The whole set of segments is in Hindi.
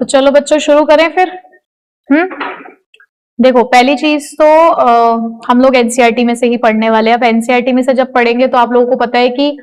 तो चलो बच्चों शुरू करें फिर। देखो पहली चीज तो हम लोग एनसीईआरटी में से ही पढ़ने वाले हैं। अब एनसीईआरटी में से जब पढ़ेंगे तो आप लोगों को पता है कि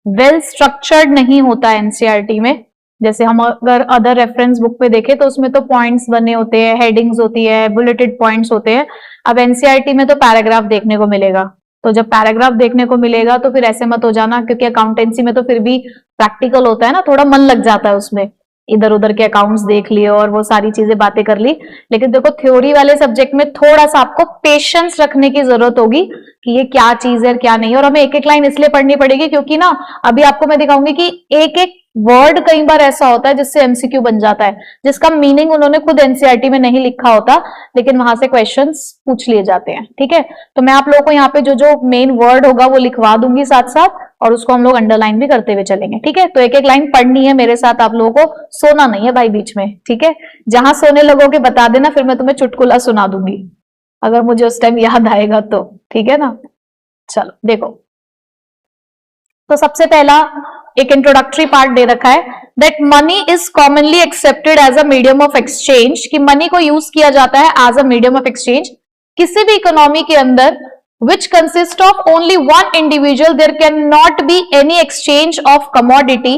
वेल स्ट्रक्चर्ड नहीं होता एनसीईआरटी में। जैसे हम अगर अदर रेफरेंस बुक पे देखें तो उसमें तो पॉइंट्स बने होते हैं, हेडिंग्स होती है, बुलेटेड पॉइंट्स होते हैं। अब एनसीईआरटी में तो पैराग्राफ देखने को मिलेगा। तो जब पैराग्राफ देखने को मिलेगा तो फिर ऐसे मत हो जाना, क्योंकि अकाउंटेंसी में तो फिर भी प्रैक्टिकल होता है ना, थोड़ा मन लग जाता है उसमें, इधर उधर के अकाउंट्स देख लिए और वो सारी चीजें बातें कर ली। लेकिन देखो थ्योरी वाले सब्जेक्ट में थोड़ा सा आपको पेशेंस रखने की जरूरत होगी कि ये क्या चीज है और क्या नहीं। और हमें एक एक लाइन इसलिए पढ़नी पड़ेगी क्योंकि ना अभी आपको मैं दिखाऊंगी कि एक एक वर्ड कई बार ऐसा होता है जिससे एमसीक्यू बन जाता है, जिसका मीनिंग उन्होंने खुद एनसीईआरटी में नहीं लिखा होता, लेकिन वहां से क्वेश्चंस पूछ लिए जाते हैं। ठीक है, तो मैं आप लोगों को यहाँ पे जो जो मेन वर्ड होगा वो लिखवा दूंगी साथ साथ, और उसको हम लोग अंडरलाइन भी करते हुए चलेंगे। ठीक है, तो एक एक लाइन पढ़नी है मेरे साथ आप लोगों को, सोना नहीं है भाई बीच में। ठीक है, जहां सोने लगोगे बता देना, फिर मैं तुम्हें चुटकुला सुना दूंगी अगर मुझे उस टाइम याद आएगा तो। ठीक है ना, चलो देखो। तो सबसे पहला एक इंट्रोडक्टरी पार्ट दे रखा है that money is commonly accepted as a medium of exchange, कि मनी को यूज किया जाता है as a medium of exchange किसी भी इकोनॉमी के अंदर which consists of only one individual, there cannot be any exchange of commodity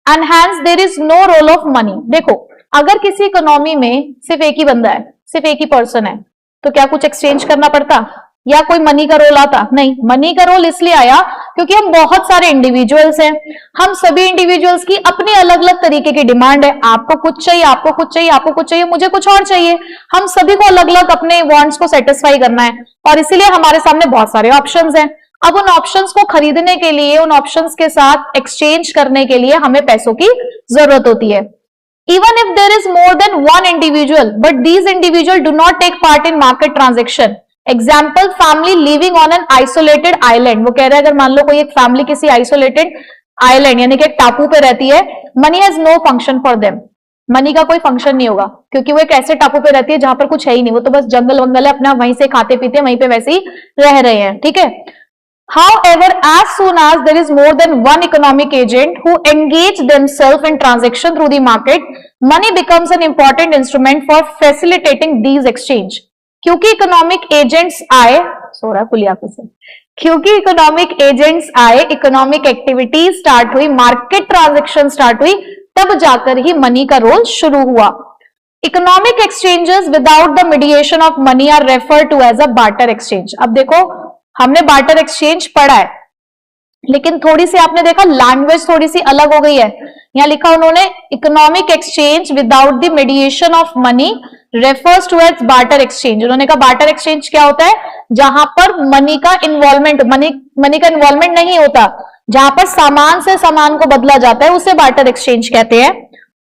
and hence there is no role of money। देखो अगर किसी इकोनॉमी में सिर्फ एक ही बंदा है, सिर्फ एक ही पर्सन है, तो क्या कुछ एक्सचेंज करना पड़ता या कोई मनी का रोल आता? नहीं, मनी का रोल इसलिए आया क्योंकि हम बहुत सारे इंडिविजुअल्स हैं, हम सभी इंडिविजुअल्स की अपनी अलग अलग तरीके की डिमांड है। आपको कुछ चाहिए, आपको कुछ चाहिए, आपको कुछ चाहिए, मुझे कुछ और चाहिए, हम सभी को अलग अलग अपने वांट्स को सेटिस्फाई करना है, और इसीलिए हमारे सामने बहुत सारे ऑप्शंस हैं। अब उन ऑप्शंस को खरीदने के लिए, उन ऑप्शंस के साथ एक्सचेंज करने के लिए हमें पैसों की जरूरत होती है। Even if there is more than one individual, but these individuals do not take part in market transaction। Example, family living on an isolated island. वो कह रहा है अगर मान लो कोई एक फैमिली किसी आइसोलेटेड आइलैंड यानी कि एक टापू पे रहती है, money has no function for them. Money का कोई फंक्शन नहीं होगा क्योंकि वो एक ऐसे टापू पे रहती है जहां पर कुछ है ही नहीं, वो तो बस जंगल वंगल है, अपना वहीं से खाते पीते वहीं पे वैसे ही रह रहे हैं। ठीक है, However, as soon as there is more than one economic agent who engage themselves in transaction through the market, money becomes an important instrument for facilitating these exchange। क्योंकि इकोनॉमिक एजेंट्स आए, सो रहा पुलिया से, क्योंकि इकोनॉमिक एजेंट्स आए, इकोनॉमिक एक्टिविटी स्टार्ट हुई, मार्केट ट्रांजेक्शन स्टार्ट हुई, तब जाकर ही मनी का रोल शुरू हुआ। Economic exchanges without the mediation of money are refer to as a barter exchange. अब देखो हमने बार्टर एक्सचेंज पढ़ा है, लेकिन थोड़ी सी आपने देखा लैंग्वेज थोड़ी सी अलग हो गई है। यहां लिखा उन्होंने economic exchange without the mediation of money refers to as barter exchange. उन्होंने कहा बार्टर एक्सचेंज क्या होता है? जहां पर मनी का इन्वॉल्वमेंट, मनी का इन्वॉल्वमेंट नहीं होता, जहां पर सामान से सामान को बदला जाता है, उसे बार्टर एक्सचेंज कहते हैं।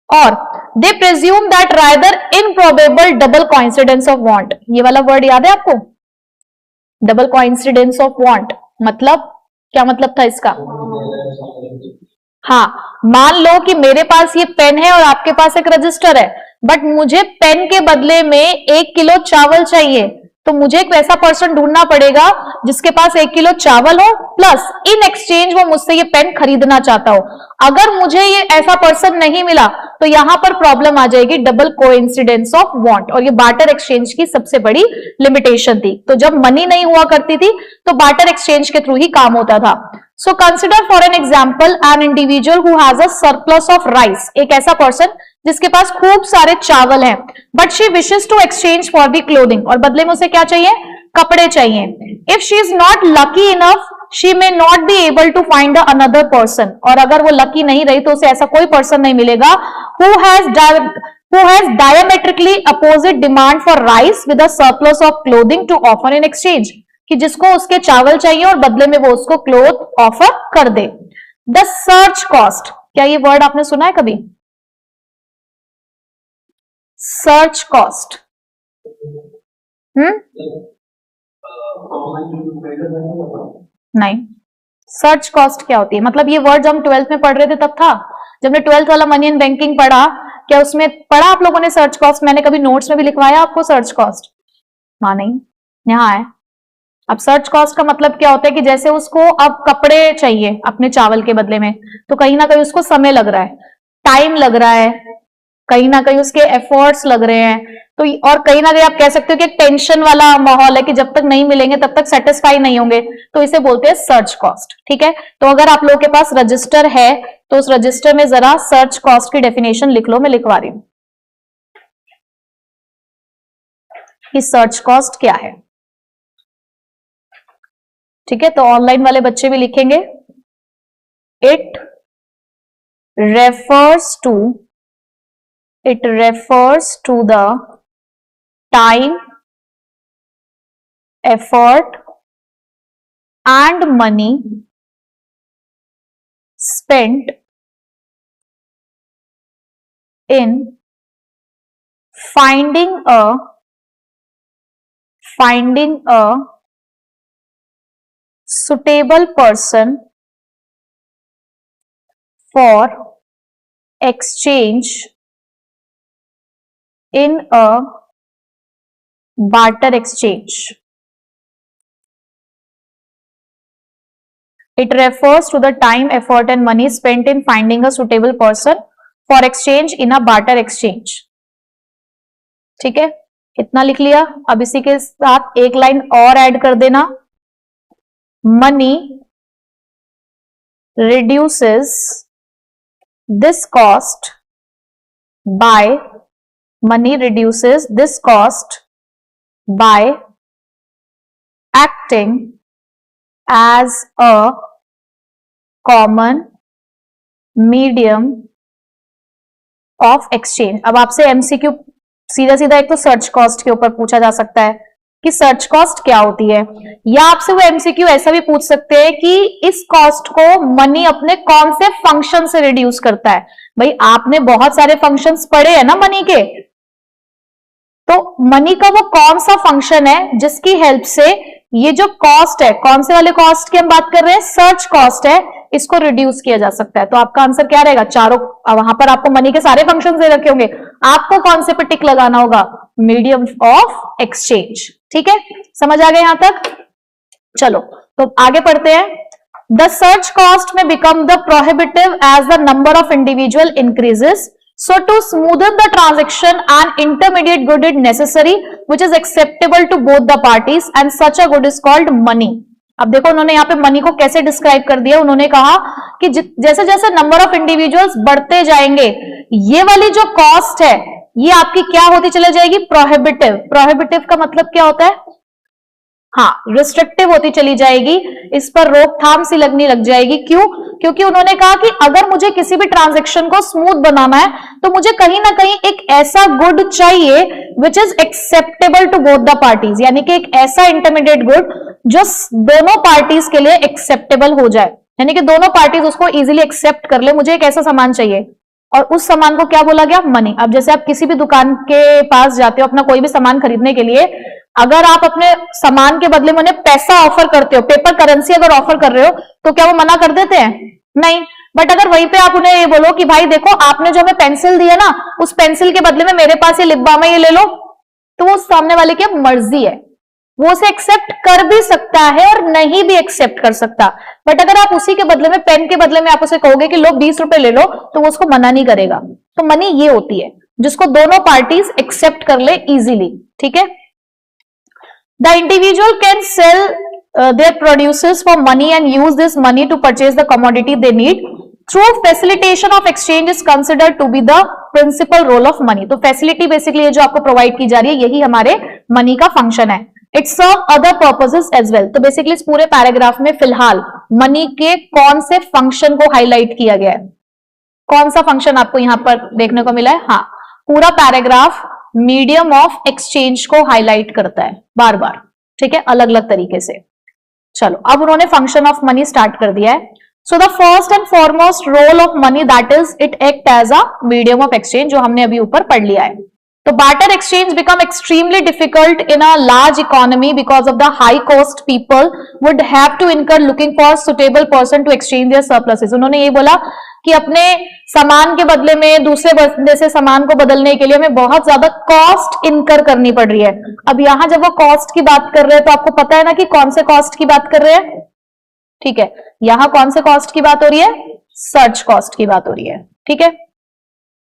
और they presume that rather improbable double coincidence of want. ये वाला वर्ड याद है आपको? डबल कोइंसिडेंस ऑफ वांट मतलब क्या मतलब था इसका? हाँ, मान लो कि मेरे पास ये पेन है और आपके पास एक रजिस्टर है, बट मुझे पेन के बदले में 1 किलो चावल चाहिए, तो मुझे एक वैसा पर्सन ढूंढना पड़ेगा जिसके पास 1 किलो चावल हो, प्लस इन एक्सचेंज वो मुझसे ये पेन खरीदना चाहता हो। अगर मुझे ये ऐसा पर्सन नहीं मिला तो यहां पर प्रॉब्लम आ जाएगी, डबल कोइंसिडेंस ऑफ वांट, और ये बार्टर एक्सचेंज की सबसे बड़ी लिमिटेशन थी। तो जब मनी नहीं हुआ करती थी तो बार्टर एक्सचेंज के थ्रू ही काम होता था। So consider for an example an individual who has a surplus of rice. एक ऐसा पर्सन जिसके पास खूब सारे चावल हैं, but she wishes to exchange for the clothing, और बदले में उसे क्या चाहिए? कपड़े चाहिए। If she is not lucky enough she may not be able to find another person, और अगर वो लकी नहीं रही तो उसे ऐसा कोई पर्सन नहीं मिलेगा who has diametrically opposite demand for rice with a surplus of clothing to offer in exchange, कि जिसको उसके चावल चाहिए और बदले में वो उसको क्लोथ ऑफर कर दे। द सर्च कॉस्ट, क्या ये वर्ड आपने सुना है कभी? सर्च कॉस्ट नहीं, सर्च कॉस्ट क्या होती है? मतलब ये वर्ड जब हम 12th में पढ़ रहे थे तब था, जब हमने 12th वाला मनी एंड बैंकिंग पढ़ा, क्या उसमें पढ़ा आप लोगों ने सर्च कॉस्ट? मैंने कभी नोट्स में भी लिखवाया आपको सर्च कॉस्ट? हाँ नहीं, यहां है। अब सर्च कॉस्ट का मतलब क्या होता है कि जैसे उसको अब कपड़े चाहिए अपने चावल के बदले में, तो कहीं ना कहीं उसको समय लग रहा है, टाइम लग रहा है, कहीं ना कहीं उसके एफर्ट्स लग रहे हैं, तो और कहीं ना कहीं आप कह सकते हो कि एक टेंशन वाला माहौल है कि जब तक नहीं मिलेंगे तब तक सेटिस्फाई नहीं होंगे, तो इसे बोलते हैं सर्च कॉस्ट। ठीक है, तो अगर आप लोगों के पास रजिस्टर है तो उस रजिस्टर में जरा सर्च कॉस्ट की डेफिनेशन लिख लो, मैं लिखवा रही हूं कि सर्च कॉस्ट क्या है। ठीक है, तो ऑनलाइन वाले बच्चे भी लिखेंगे, it refers to the time, effort and money spent in finding a suitable person for exchange in a barter exchange. It refers to the time, effort and money spent in finding a suitable person for exchange in a barter exchange. ठीक है, इतना लिख लिया। अब इसी के साथ एक लाइन और ऐड कर देना, money reduces this cost by acting as a common medium of exchange. अब आपसे एमसीक्यू सीधा सीधा एक तो सर्च कॉस्ट के ऊपर पूछा जा सकता है कि सर्च कॉस्ट क्या होती है, या आपसे वो एमसीक्यू ऐसा भी पूछ सकते हैं कि इस कॉस्ट को मनी अपने कौन से फंक्शन से रिड्यूस करता है। भाई आपने बहुत सारे फंक्शंस पढ़े हैं ना मनी के, तो मनी का वो कौन सा फंक्शन है जिसकी हेल्प से ये जो कॉस्ट है, कौन से वाले कॉस्ट की हम बात कर रहे हैं, सर्च कॉस्ट है, इसको रिड्यूस किया जा सकता है। तो आपका आंसर क्या रहेगा, चारों, वहां पर आपको मनी के सारे फंक्शन दे रखे होंगे, आपको कौन से पे टिक लगाना होगा, मीडियम ऑफ एक्सचेंज। ठीक है, समझ आ गए यहां तक। चलो तो आगे पढ़ते हैं। द सर्च कॉस्ट में become the prohibitive as the number of individual increases, so to smoothen the transaction an intermediate good is necessary which is acceptable to both the parties and such a good is called money। अब देखो उन्होंने यहाँ पे मनी को कैसे डिस्क्राइब कर दिया, उन्होंने कहा कि जैसे जैसे नंबर ऑफ इंडिविजुअल्स बढ़ते जाएंगे ये वाली जो कॉस्ट है ये आपकी क्या होती चले जाएगी, प्रोहिबिटिव। प्रोहिबिटिव का मतलब क्या होता है, हाँ, रिस्ट्रिक्टिव होती चली जाएगी, इस पर रोकथाम सी लगनी लग जाएगी। क्यों, क्योंकि उन्होंने कहा कि अगर मुझे किसी भी ट्रांजैक्शन को स्मूथ बनाना है तो मुझे कहीं ना कहीं एक ऐसा गुड चाहिए which is acceptable to both the parties, यानी कि एक ऐसा इंटरमीडिएट गुड जो दोनों पार्टीज के लिए एक्सेप्टेबल हो जाए, यानी कि दोनों पार्टीज उसको इजीली एक्सेप्ट कर ले। मुझे एक ऐसा सामान चाहिए और उस सामान को क्या बोला गया, मनी। अब जैसे आप किसी भी दुकान के पास जाते हो अपना कोई भी सामान खरीदने के लिए, अगर आप अपने सामान के बदले में उन्हें पैसा ऑफर करते हो, पेपर करेंसी अगर ऑफर कर रहे हो, तो क्या वो मना कर देते हैं, नहीं। बट अगर वहीं पे आप उन्हें ये बोलो कि भाई देखो आपने जो हमें पेंसिल दी है ना, उस पेंसिल के बदले में मेरे पास ये लिप बाम है, ये ले लो, तो वो सामने वाले की मर्जी है, वो उसे एक्सेप्ट कर भी सकता है और नहीं भी एक्सेप्ट कर सकता। बट अगर आप उसी के बदले में, पेन के बदले में आप उसे कहोगे कि लो 20 रुपए ले लो, तो वो उसको मना नहीं करेगा। तो मनी ये होती है जिसको दोनों पार्टीज एक्सेप्ट कर ले इजीली। ठीक है, the individual can sell their produces for money and use this money to purchase the commodity they need through facilitation of exchange is considered to be the principal role of money। तो फैसिलिटी बेसिकली ये जो आपको प्रोवाइड की जा रही है यही हमारे मनी का फंक्शन है। It serve other purposes as well. तो बेसिकली इस पूरे पैराग्राफ में फिलहाल मनी के कौन से फंक्शन को हाईलाइट किया गया है, कौन सा फंक्शन आपको यहां पर देखने को मिला है, हाँ, पूरा पैराग्राफ मीडियम ऑफ एक्सचेंज को हाईलाइट करता है बार बार। ठीक है, अलग अलग तरीके से। चलो अब उन्होंने फंक्शन ऑफ मनी स्टार्ट कर दिया है। So the first and foremost role of money that is it act as a medium of exchange, जो हमने अभी ऊपर पढ़ लिया है। तो barter exchange become extremely difficult in a large economy because of the high cost people would have to incur looking for suitable person to exchange their surpluses। उन्होंने ये बोला कि अपने सामान के बदले में दूसरे बंदे से सामान को बदलने के लिए हमें बहुत ज्यादा कॉस्ट इनकर करनी पड़ रही है। अब यहां जब वो कॉस्ट की बात कर रहे हैं तो आपको पता है ना कि कौन से कॉस्ट की बात कर रहे हैं। ठीक है, यहां कौन से कॉस्ट की बात हो रही है, सर्च कॉस्ट की बात हो रही है। ठीक है,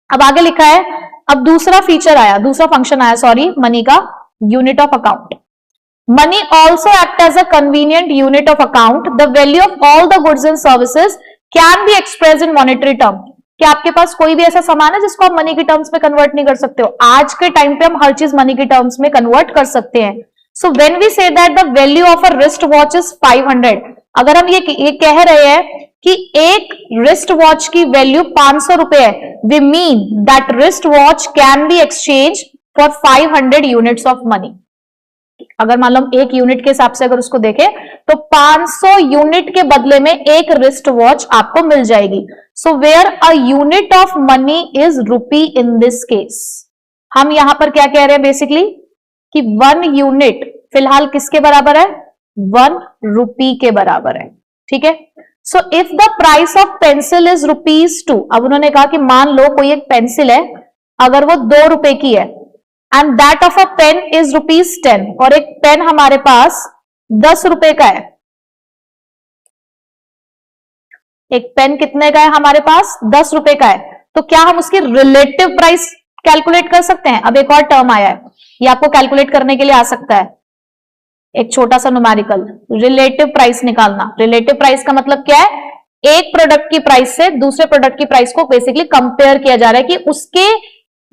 अब आगे लिखा है अब दूसरा फीचर आया, दूसरा फंक्शन आया सॉरी, मनी का, unit of account. Money also act as a convenient unit of account. The value of all the goods and services can be expressed in monetary term. क्या आपके पास कोई भी ऐसा सामान है जिसको आप मनी की टर्म्स में कन्वर्ट नहीं कर सकते हो? आज के टाइम पे हम हर चीज मनी की टर्म्स में कन्वर्ट कर सकते हैं। So when we say that the value of a wrist watch is 500, अगर हम ये कह रहे हैं कि एक रिस्ट वॉच की वैल्यू 500 रुपए है, we mean that wrist watch can be exchange for 500 units of money. अगर मान लो हम एक यूनिट के हिसाब से अगर उसको देखें तो 500 यूनिट के बदले में एक रिस्ट वॉच आपको मिल जाएगी। So where a unit of money is rupee in this case. हम यहां पर क्या कह रहे हैं बेसिकली कि 1 यूनिट फिलहाल किसके बराबर है? 1 रुपी के बराबर है। ठीक है, so if the price of pencil is ₹2, अब उन्होंने कहा कि मान लो कोई एक पेंसिल है, अगर वो 2 रुपए की है, and that of a pen is ₹10, और एक पेन हमारे पास 10 रुपए का है। एक पेन कितने का है हमारे पास? 10 रुपए का है। तो क्या हम उसकी रिलेटिव प्राइस कैलकुलेट कर सकते हैं? अब एक और टर्म आया है, ये आपको कैलकुलेट करने के लिए आ सकता है, एक छोटा सा न्यूमेरिकल, रिलेटिव प्राइस निकालना। रिलेटिव प्राइस का मतलब क्या है? एक प्रोडक्ट की प्राइस से दूसरे प्रोडक्ट की प्राइस को बेसिकली कंपेयर किया जा रहा है कि उसके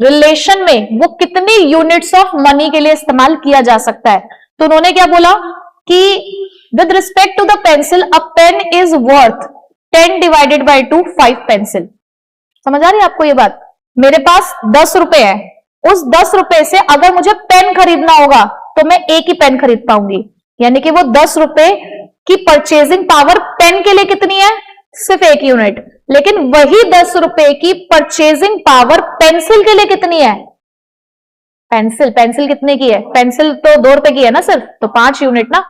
रिलेशन में वो कितनी यूनिट्स ऑफ मनी के लिए इस्तेमाल किया जा सकता है। तो उन्होंने क्या बोला कि with respect to the pencil a pen is worth 10 divided by 2 5 pencil. समझ आ रही है आपको ये बात? मेरे पास 10 रुपए है, उस 10 रुपए से अगर मुझे पेन खरीदना होगा तो मैं एक ही पेन खरीद पाऊंगी, यानी कि वो 10 रुपए की परचेजिंग पावर पेन के लिए कितनी है? सिर्फ एक यूनिट। लेकिन वही 10 रुपए की परचेजिंग पावर पेंसिल के लिए कितनी है? पेंसिल कितने की है? पेंसिल तो 2 रुपए की है ना सिर्फ, तो 5 यूनिट ना।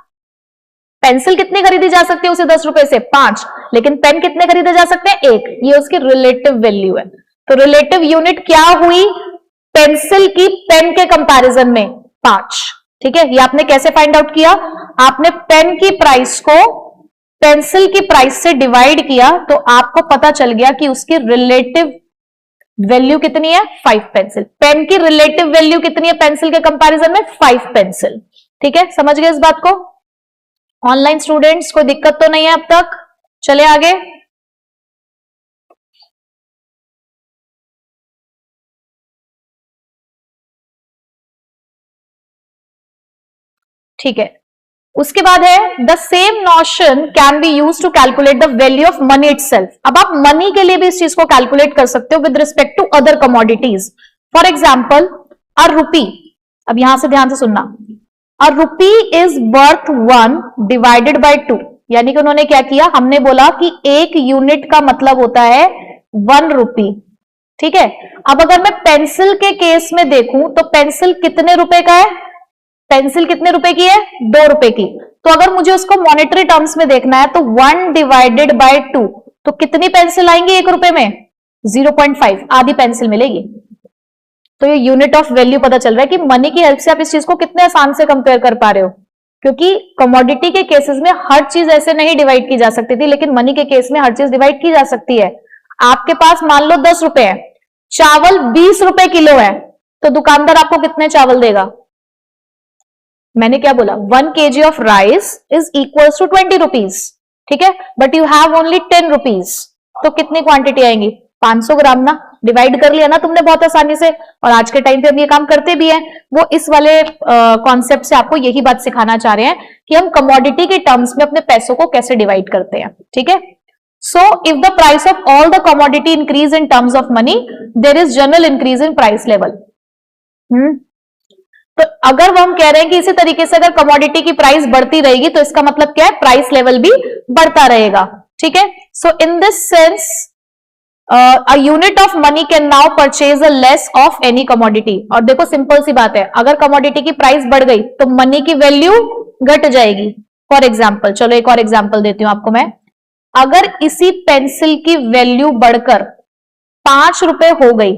पेंसिल कितनी खरीदी जा सकती है उसे 10 रुपए से? 5। लेकिन पेन कितने खरीदे जा सकते हैं? 1। ये उसकी रिलेटिव वैल्यू है। तो रिलेटिव यूनिट क्या हुई पेंसिल की पेन के कंपैरिजन में? 5। ठीक है, ये आपने कैसे फाइंड आउट किया? आपने पेन की प्राइस को पेंसिल की प्राइस से डिवाइड किया तो आपको पता चल गया कि उसकी रिलेटिव वैल्यू कितनी है? 5 पेंसिल। पेन की रिलेटिव वैल्यू कितनी है पेंसिल के कंपैरिजन में? 5 पेंसिल। ठीक है, समझ गए इस बात को? ऑनलाइन स्टूडेंट्स कोई दिक्कत तो नहीं है अब तक? चले आगे। ठीक है, उसके बाद है the same notion can be use to calculate the value of money itself. अब आप मनी के लिए भी इस चीज को कैलकुलेट कर सकते हो with respect to other commodities. For example a rupee, अब यहां से ध्यान से सुनना, a rupee is worth 1 divided by 2, यानी कि उन्होंने क्या किया, हमने बोला कि एक यूनिट का मतलब होता है 1 रुपी। ठीक है, अब अगर मैं पेंसिल के केस में देखूं तो पेंसिल कितने रुपए का है? पेंसिल कितने रुपए की है? 2 रुपए की। तो अगर मुझे उसको मॉनेटरी टर्म्स में देखना है तो 1 डिवाइडेड बाय 2, तो कितनी पेंसिल आएंगी 1 रुपए में? 0.5, आधी पेंसिल मिलेगी। तो ये यूनिट ऑफ वैल्यू पता चल रहा है कि मनी की हेल्प से आप इस चीज को कितने आसान से कंपेयर कर पा रहे हो, क्योंकि कमोडिटी के केसेस में हर चीज ऐसे नहीं डिवाइड की जा सकती थी, लेकिन मनी के केस में हर चीज डिवाइड की जा सकती है। आपके पास मान लो 10 रुपए है, चावल 20 रुपए किलो है, तो दुकानदार आपको कितने चावल देगा? मैंने क्या बोला? 1 kg of rice is equal to 20 rupees. ठीक है, but you have only 10 rupees, तो कितनी क्वांटिटी आएंगी? 500 ग्राम ना। डिवाइड कर लिया ना तुमने बहुत आसानी से, और आज के टाइम पे हम ये काम करते भी हैं। वो इस वाले कॉन्सेप्ट से आपको यही बात सिखाना चाह रहे हैं कि हम कमोडिटी के टर्म्स में अपने पैसों को कैसे डिवाइड करते हैं। ठीक है, so if the price of all the commodity increase in terms of money, there is general increase in price level. तो अगर वो हम कह रहे हैं कि इसी तरीके से अगर कमोडिटी की प्राइस बढ़ती रहेगी तो इसका मतलब क्या है? प्राइस लेवल भी बढ़ता रहेगा। ठीक है, so in this sense a unit of money can now purchase a less of any commodity. और देखो सिंपल सी बात है, अगर कमोडिटी की प्राइस बढ़ गई तो मनी की वैल्यू घट जाएगी। फॉर एग्जाम्पल, चलो एक और एग्जाम्पल देती हूं आपको मैं। अगर इसी पेंसिल की वैल्यू बढ़कर 5 रुपए हो गई,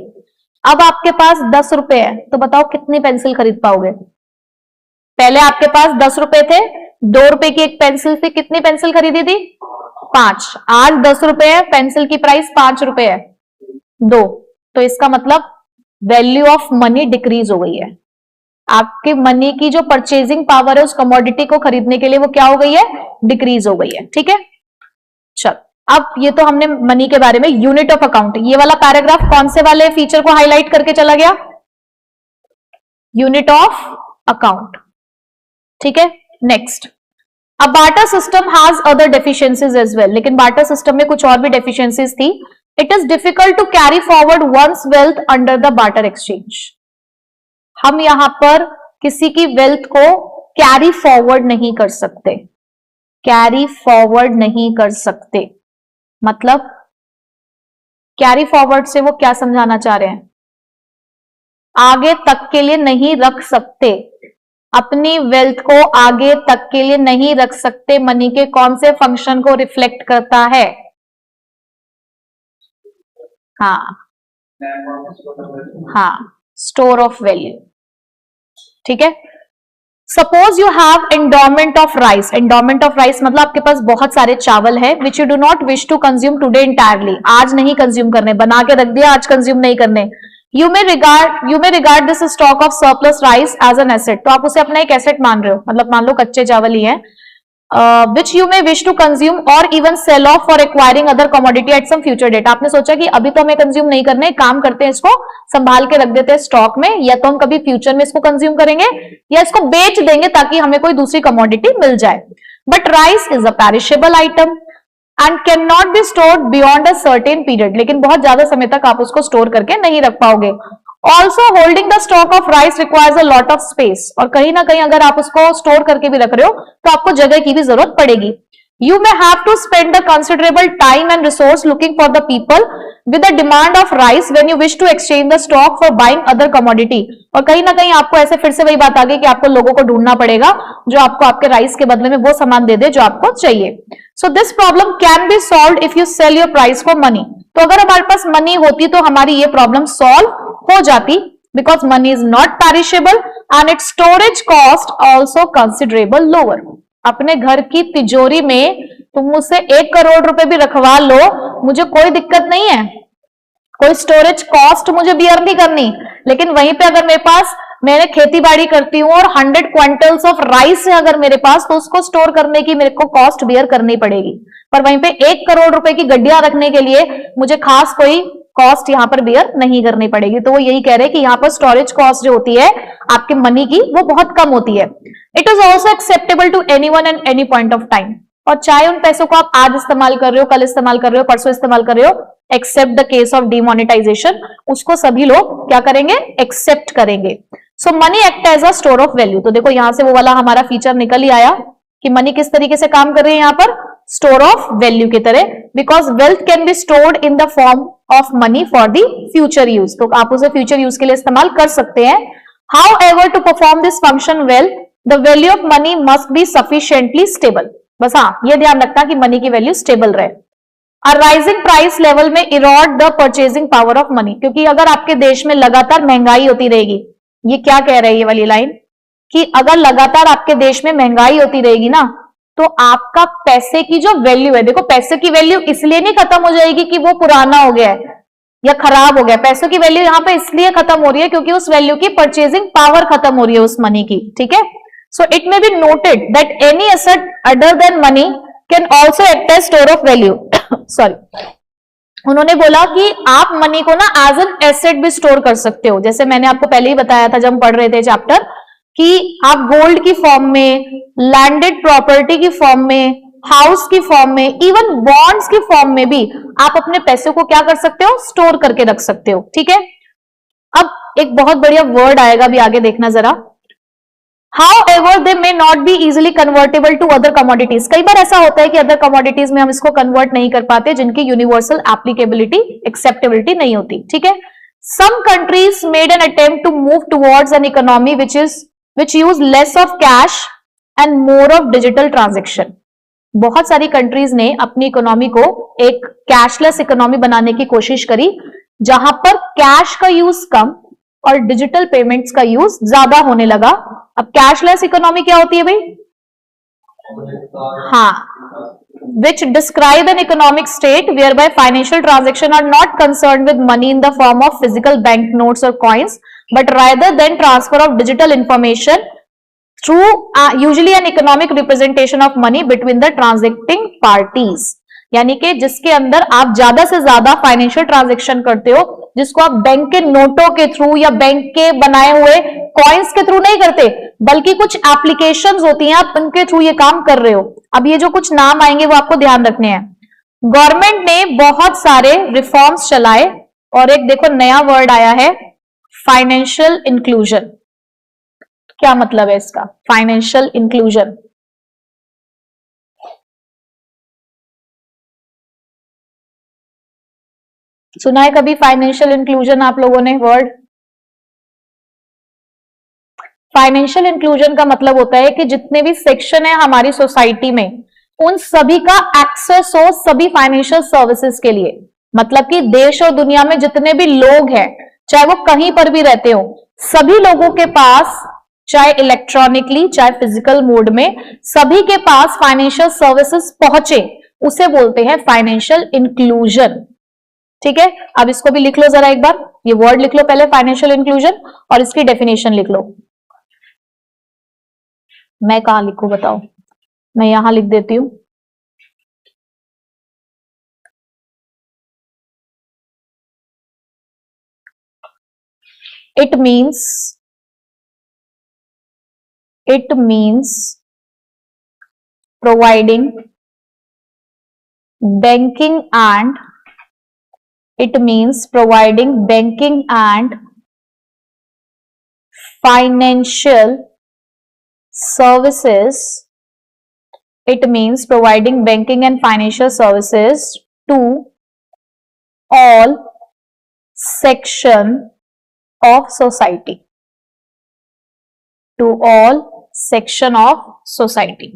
अब आपके पास 10 रुपए है, तो बताओ कितनी पेंसिल खरीद पाओगे? पहले आपके पास 10 रुपए थे, 2 रुपए की एक पेंसिल से कितनी पेंसिल खरीदी थी? 5। आज 10 रुपए है, पेंसिल की प्राइस 5 रुपए है, 2। तो इसका मतलब वैल्यू ऑफ मनी डिक्रीज हो गई है। आपके मनी की जो परचेजिंग पावर है उस कमोडिटी को खरीदने के लिए वो क्या हो गई है, डिक्रीज हो गई है। ठीक है, चल अब ये तो हमने मनी के बारे में। यूनिट ऑफ अकाउंट, ये वाला पैराग्राफ कौन से वाले फीचर को हाईलाइट करके चला गया, यूनिट ऑफ अकाउंट। ठीक है, नेक्स्ट, अब barter system has other deficiencies as well, लेकिन बार्टर सिस्टम में कुछ और भी डेफिशिएंसीज थी। It is difficult to carry forward one's wealth under the barter exchange. हम यहां पर किसी की वेल्थ को कैरी फॉरवर्ड नहीं कर सकते, कैरी फॉरवर्ड नहीं कर सकते मतलब कैरी फॉरवर्ड से वो क्या समझाना चाह रहे हैं, आगे तक के लिए नहीं रख सकते, अपनी वेल्थ को आगे तक के लिए नहीं रख सकते। मनी के कौन से फंक्शन को रिफ्लेक्ट करता है, हाँ, स्टोर ऑफ वैल्यू। ठीक है, suppose you have endowment of rice, endowment of rice मतलब आपके पास बहुत सारे चावल है, which you do not wish to consume today entirely, आज नहीं कंज्यूम करने, बना के रख दिया, आज कंज्यूम नहीं करने। You may regard this stock of surplus rice as an asset, तो आप उसे अपना एक एसेट मान रहे हो, मतलब मान लो कच्चे चावल ही है, which you may wish to consume और even sell off for acquiring other commodity at some future date. आपने सोचा कि अभी तो हमें कंज्यूम नहीं करने, काम करते हैं इसको संभाल के रख देते हैं स्टॉक में, या तो हम कभी फ्यूचर में इसको कंज्यूम करेंगे या इसको बेच देंगे ताकि हमें कोई दूसरी कमोडिटी मिल जाए। But rice is a perishable item and can not be stored beyond a certain period, लेकिन बहुत ज्यादा समय तक आप उसको स्टोर करके नहीं रख पाओगे। Also holding the stock of rice requires a lot of space, और कहीं ना कहीं अगर आप उसको स्टोर करके भी रख रहे हो तो आपको जगह की भी जरूरत पड़ेगी। You may have to spend a considerable time and resource looking for the people with a demand of rice when you wish to exchange the stock for buying other commodity, और कहीं ना कहीं आपको ऐसे फिर से वही बात आ गई कि आपको लोगों को ढूंढना पड़ेगा जो आपको आपके राइस के बदले में वो सामान दे दे जो आपको चाहिए। So this problem can be solved if you sell your price for money, तो अगर हमारे पास मनी होती तो हमारी ये प्रॉब्लम सॉल्व हो जाती, because money is not perishable and its storage cost also considerable lower। अपने घर की तिजोरी में तुम मुझसे 1 करोड़ रुपए भी रखवा लो, मुझे कोई दिक्कत नहीं है, कोई स्टोरेज कॉस्ट मुझे बियर नहीं करनी। लेकिन वहीं पे अगर मेरे पास, मैंने खेती बाड़ी करती हूँ और 100 क्विंटल्स ऑफ राइस है अगर मेरे पास, तो उसको स्टोर करने की मेरे को कॉस्ट बियर करनी पड़ेगी। पर वहीं पे 1 करोड़ रुपए की गड्डियां रखने के लिए मुझे खास कोई कॉस्ट यहां पर बियर नहीं करनी पड़ेगी। तो वो यही कह रहे हैं कि यहां पर स्टोरेज कॉस्ट जो होती है आपके मनी की वो बहुत कम होती है। It is also acceptable to anyone and any point of time, और चाहे उन पैसों को आप आज इस्तेमाल कर रहे हो, कल इस्तेमाल कर रहे हो, परसों इस्तेमाल कर रहे हो, except the case of demonetization, उसको सभी लोग क्या करेंगे, एक्सेप्ट करेंगे। So money act as a store of value. तो देखो यहां से वो वाला हमारा फीचर निकल ही आया कि मनी किस तरीके से काम कर रही है यहाँ पर, स्टोर ऑफ वैल्यू की तरह, because wealth can be stored in the form of money for the future use, तो आप उसे फ्यूचर यूज के लिए इस्तेमाल कर सकते हैं। However to perform this function well, the value of money must be sufficiently stable. बस हाँ, ये ध्यान रखना कि मनी की वैल्यू स्टेबल रहे। अ राइजिंग प्राइस लेवल में Erode the purchasing power of money, क्योंकि अगर आपके देश में लगातार महंगाई होती रहेगी, ये क्या कह रहे हैं ये वाली लाइन, कि अगर लगातार आपके देश में महंगाई होती रहेगी ना, तो आपका पैसे की जो वैल्यू है, देखो पैसे की वैल्यू इसलिए नहीं खत्म हो जाएगी कि वो पुराना हो गया है या खराब हो गया, पैसों की वैल्यू यहां पे इसलिए खत्म हो रही है क्योंकि उस वैल्यू की परचेजिंग पावर खत्म हो रही है उस मनी की। ठीक है, so it may be noted that any asset other than money can also act as store of value. Sorry, उन्होंने बोला कि आप मनी को ना एज एन एसेट भी स्टोर कर सकते हो, जैसे मैंने आपको पहले ही बताया था जब हम पढ़ रहे थे चैप्टर, कि आप गोल्ड की फॉर्म में, लैंडेड प्रॉपर्टी की फॉर्म में, हाउस की फॉर्म में, इवन बॉन्ड्स की फॉर्म में भी आप अपने पैसों को क्या कर सकते हो, स्टोर करके रख सकते हो। ठीक है, अब एक बहुत बढ़िया वर्ड आएगा भी आगे, देखना जरा। However, they may not be easily convertible to other commodities। कई बार ऐसा होता है कि अदर कमोडिटीज में हम इसको कन्वर्ट नहीं कर पाते, जिनकी यूनिवर्सल एप्लीकेबिलिटी, एक्सेप्टेबिलिटी नहीं होती। ठीक है, some countries made an attempt to move towards an economy which use less of cash and more of digital transaction। बहुत सारी कंट्रीज ने अपनी इकोनॉमी को एक कैशलेस इकोनॉमी बनाने की कोशिश करी, जहां पर कैश का यूज कम और डिजिटल पेमेंट्स का यूज ज्यादा होने लगा। अब कैशलेस इकोनॉमी क्या होती है भाई, हाँ, which describe an economic state whereby financial transactions are not concerned with money in the form of physical banknotes or coins, but rather than transfer of digital information through usually an economic representation of money between the transacting parties. यानी कि जिसके अंदर आप ज्यादा से ज्यादा फाइनेंशियल ट्रांजेक्शन करते हो, जिसको आप बैंक के नोटों के थ्रू या बैंक के बनाए हुए कॉइन्स के थ्रू नहीं करते, बल्कि कुछ एप्लीकेशंस होती हैं, आप उनके थ्रू ये काम कर रहे हो। अब ये जो कुछ नाम आएंगे वो आपको ध्यान रखने हैं। गवर्नमेंट ने बहुत सारे रिफॉर्म्स चलाए और एक देखो नया वर्ड आया है, फाइनेंशियल इंक्लूजन। क्या मतलब है इसका? फाइनेंशियल इंक्लूजन सुना है कभी? फाइनेंशियल इंक्लूजन आप लोगों ने वर्ड? फाइनेंशियल इंक्लूजन का मतलब होता है कि जितने भी सेक्शन है हमारी सोसाइटी में, उन सभी का एक्सेस हो सभी फाइनेंशियल सर्विसेज के लिए। मतलब कि देश और दुनिया में जितने भी लोग हैं, चाहे वो कहीं पर भी रहते हो, सभी लोगों के पास, चाहे इलेक्ट्रॉनिकली चाहे फिजिकल मोड में, सभी के पास फाइनेंशियल सर्विसेज पहुंचे, उसे बोलते हैं फाइनेंशियल इंक्लूजन। ठीक है, अब इसको भी लिख लो जरा एक बार, ये वर्ड लिख लो पहले फाइनेंशियल इंक्लूजन, और इसकी डेफिनेशन लिख लो। मैं कहां लिखूं बताओ? मैं यहां लिख देती हूं। It means providing banking and financial services. It means providing banking and financial services to all section of society. To all section of society.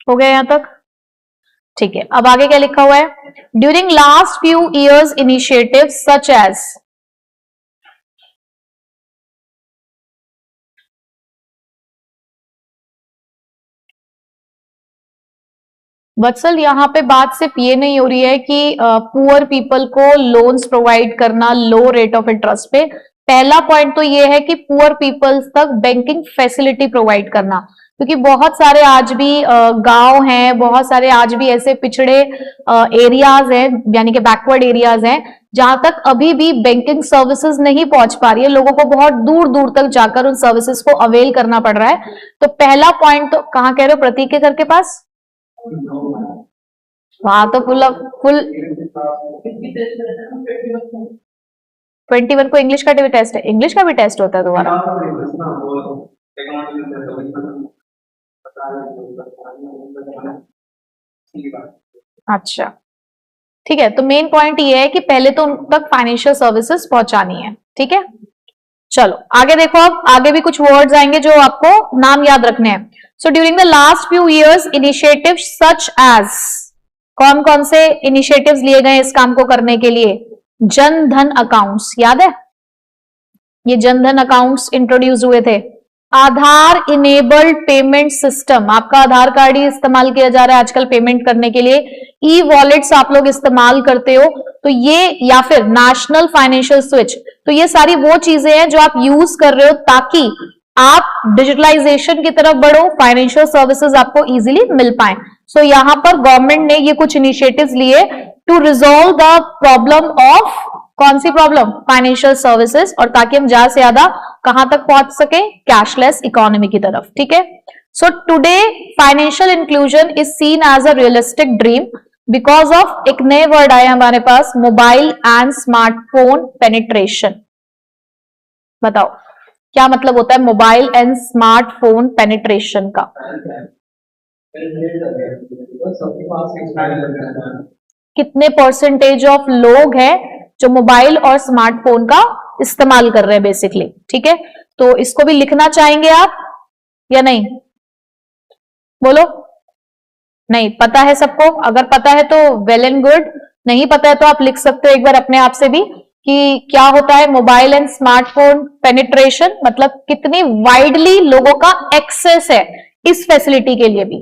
हो गया यहां तक? ठीक है, अब आगे क्या लिखा हुआ है? During last few years initiative such as, वत्सल यहां पे बात सिर्फ ये नहीं हो रही है कि पुअर पीपल को लोन्स प्रोवाइड करना लो रेट ऑफ इंटरेस्ट पे। पहला पॉइंट तो ये है कि पुअर पीपल्स तक बैंकिंग फैसिलिटी प्रोवाइड करना, क्योंकि बहुत सारे आज भी गांव हैं, बहुत सारे आज भी ऐसे पिछड़े एरियाज हैं, यानी कि बैकवर्ड एरियाज हैं, जहां तक अभी भी बैंकिंग सर्विसेज नहीं पहुंच पा रही है, लोगों को बहुत दूर दूर तक जाकर उन सर्विसेज को अवेल करना पड़ रहा है। तो पहला पॉइंट तो कहां कह रहे हो? प्रतीक के घर के पास, वहां तो फुल 21 को इंग्लिश का भी टेस्ट है। इंग्लिश का भी टेस्ट होता है तुम्हारा? अच्छा ठीक है, तो मेन पॉइंट ये है कि पहले तो उन तक फाइनेंशियल सर्विसेज पहुंचानी है। ठीक है, चलो आगे देखो। अब आगे भी कुछ वर्ड्स आएंगे जो आपको नाम याद रखने हैं। So during the last few years initiative such as, कौन कौन से इनिशिएटिव्स लिए गए इस काम को करने के लिए? जन धन अकाउंट्स, याद है ये जन धन अकाउंट्स इंट्रोड्यूस हुए थे। आधार इनेबल्ड पेमेंट सिस्टम, आपका आधार कार्ड ही इस्तेमाल किया जा रहा है आजकल पेमेंट करने के लिए। ई वॉलेट्स आप लोग इस्तेमाल करते हो, तो ये, या फिर नेशनल फाइनेंशियल स्विच, तो ये सारी वो चीजें हैं जो आप यूज कर रहे हो ताकि आप डिजिटलाइजेशन की तरफ बढ़ो, फाइनेंशियल सर्विसेज आपको इजीली मिल पाए। सो यहां पर गवर्नमेंट ने ये कुछ इनिशिएटिव्स लिए to resolve the problem of, कौन सी प्रॉब्लम? फाइनेंशियल सर्विसेज, और ताकि हम ज्यादा से ज्यादा कहां तक पहुंच सके? कैशलेस इकोनॉमी की तरफ। ठीक है, so today financial inclusion is seen as a realistic dream because of, एक नए वर्ड आए हमारे पास, मोबाइल एंड स्मार्टफोन पेनिट्रेशन। बताओ क्या मतलब होता है मोबाइल एंड स्मार्टफोन पेनिट्रेशन का? कितने परसेंटेज ऑफ लोग हैं जो मोबाइल और स्मार्टफोन का इस्तेमाल कर रहे हैं बेसिकली। ठीक है, तो इसको भी लिखना चाहेंगे आप या नहीं? बोलो। नहीं पता है सबको? अगर पता है तो वेल एंड गुड, नहीं पता है तो आप लिख सकते हो एक बार अपने आप से भी कि क्या होता है मोबाइल एंड स्मार्टफोन पेनिट्रेशन, मतलब कितनी वाइडली लोगों का एक्सेस है इस फैसिलिटी के लिए भी,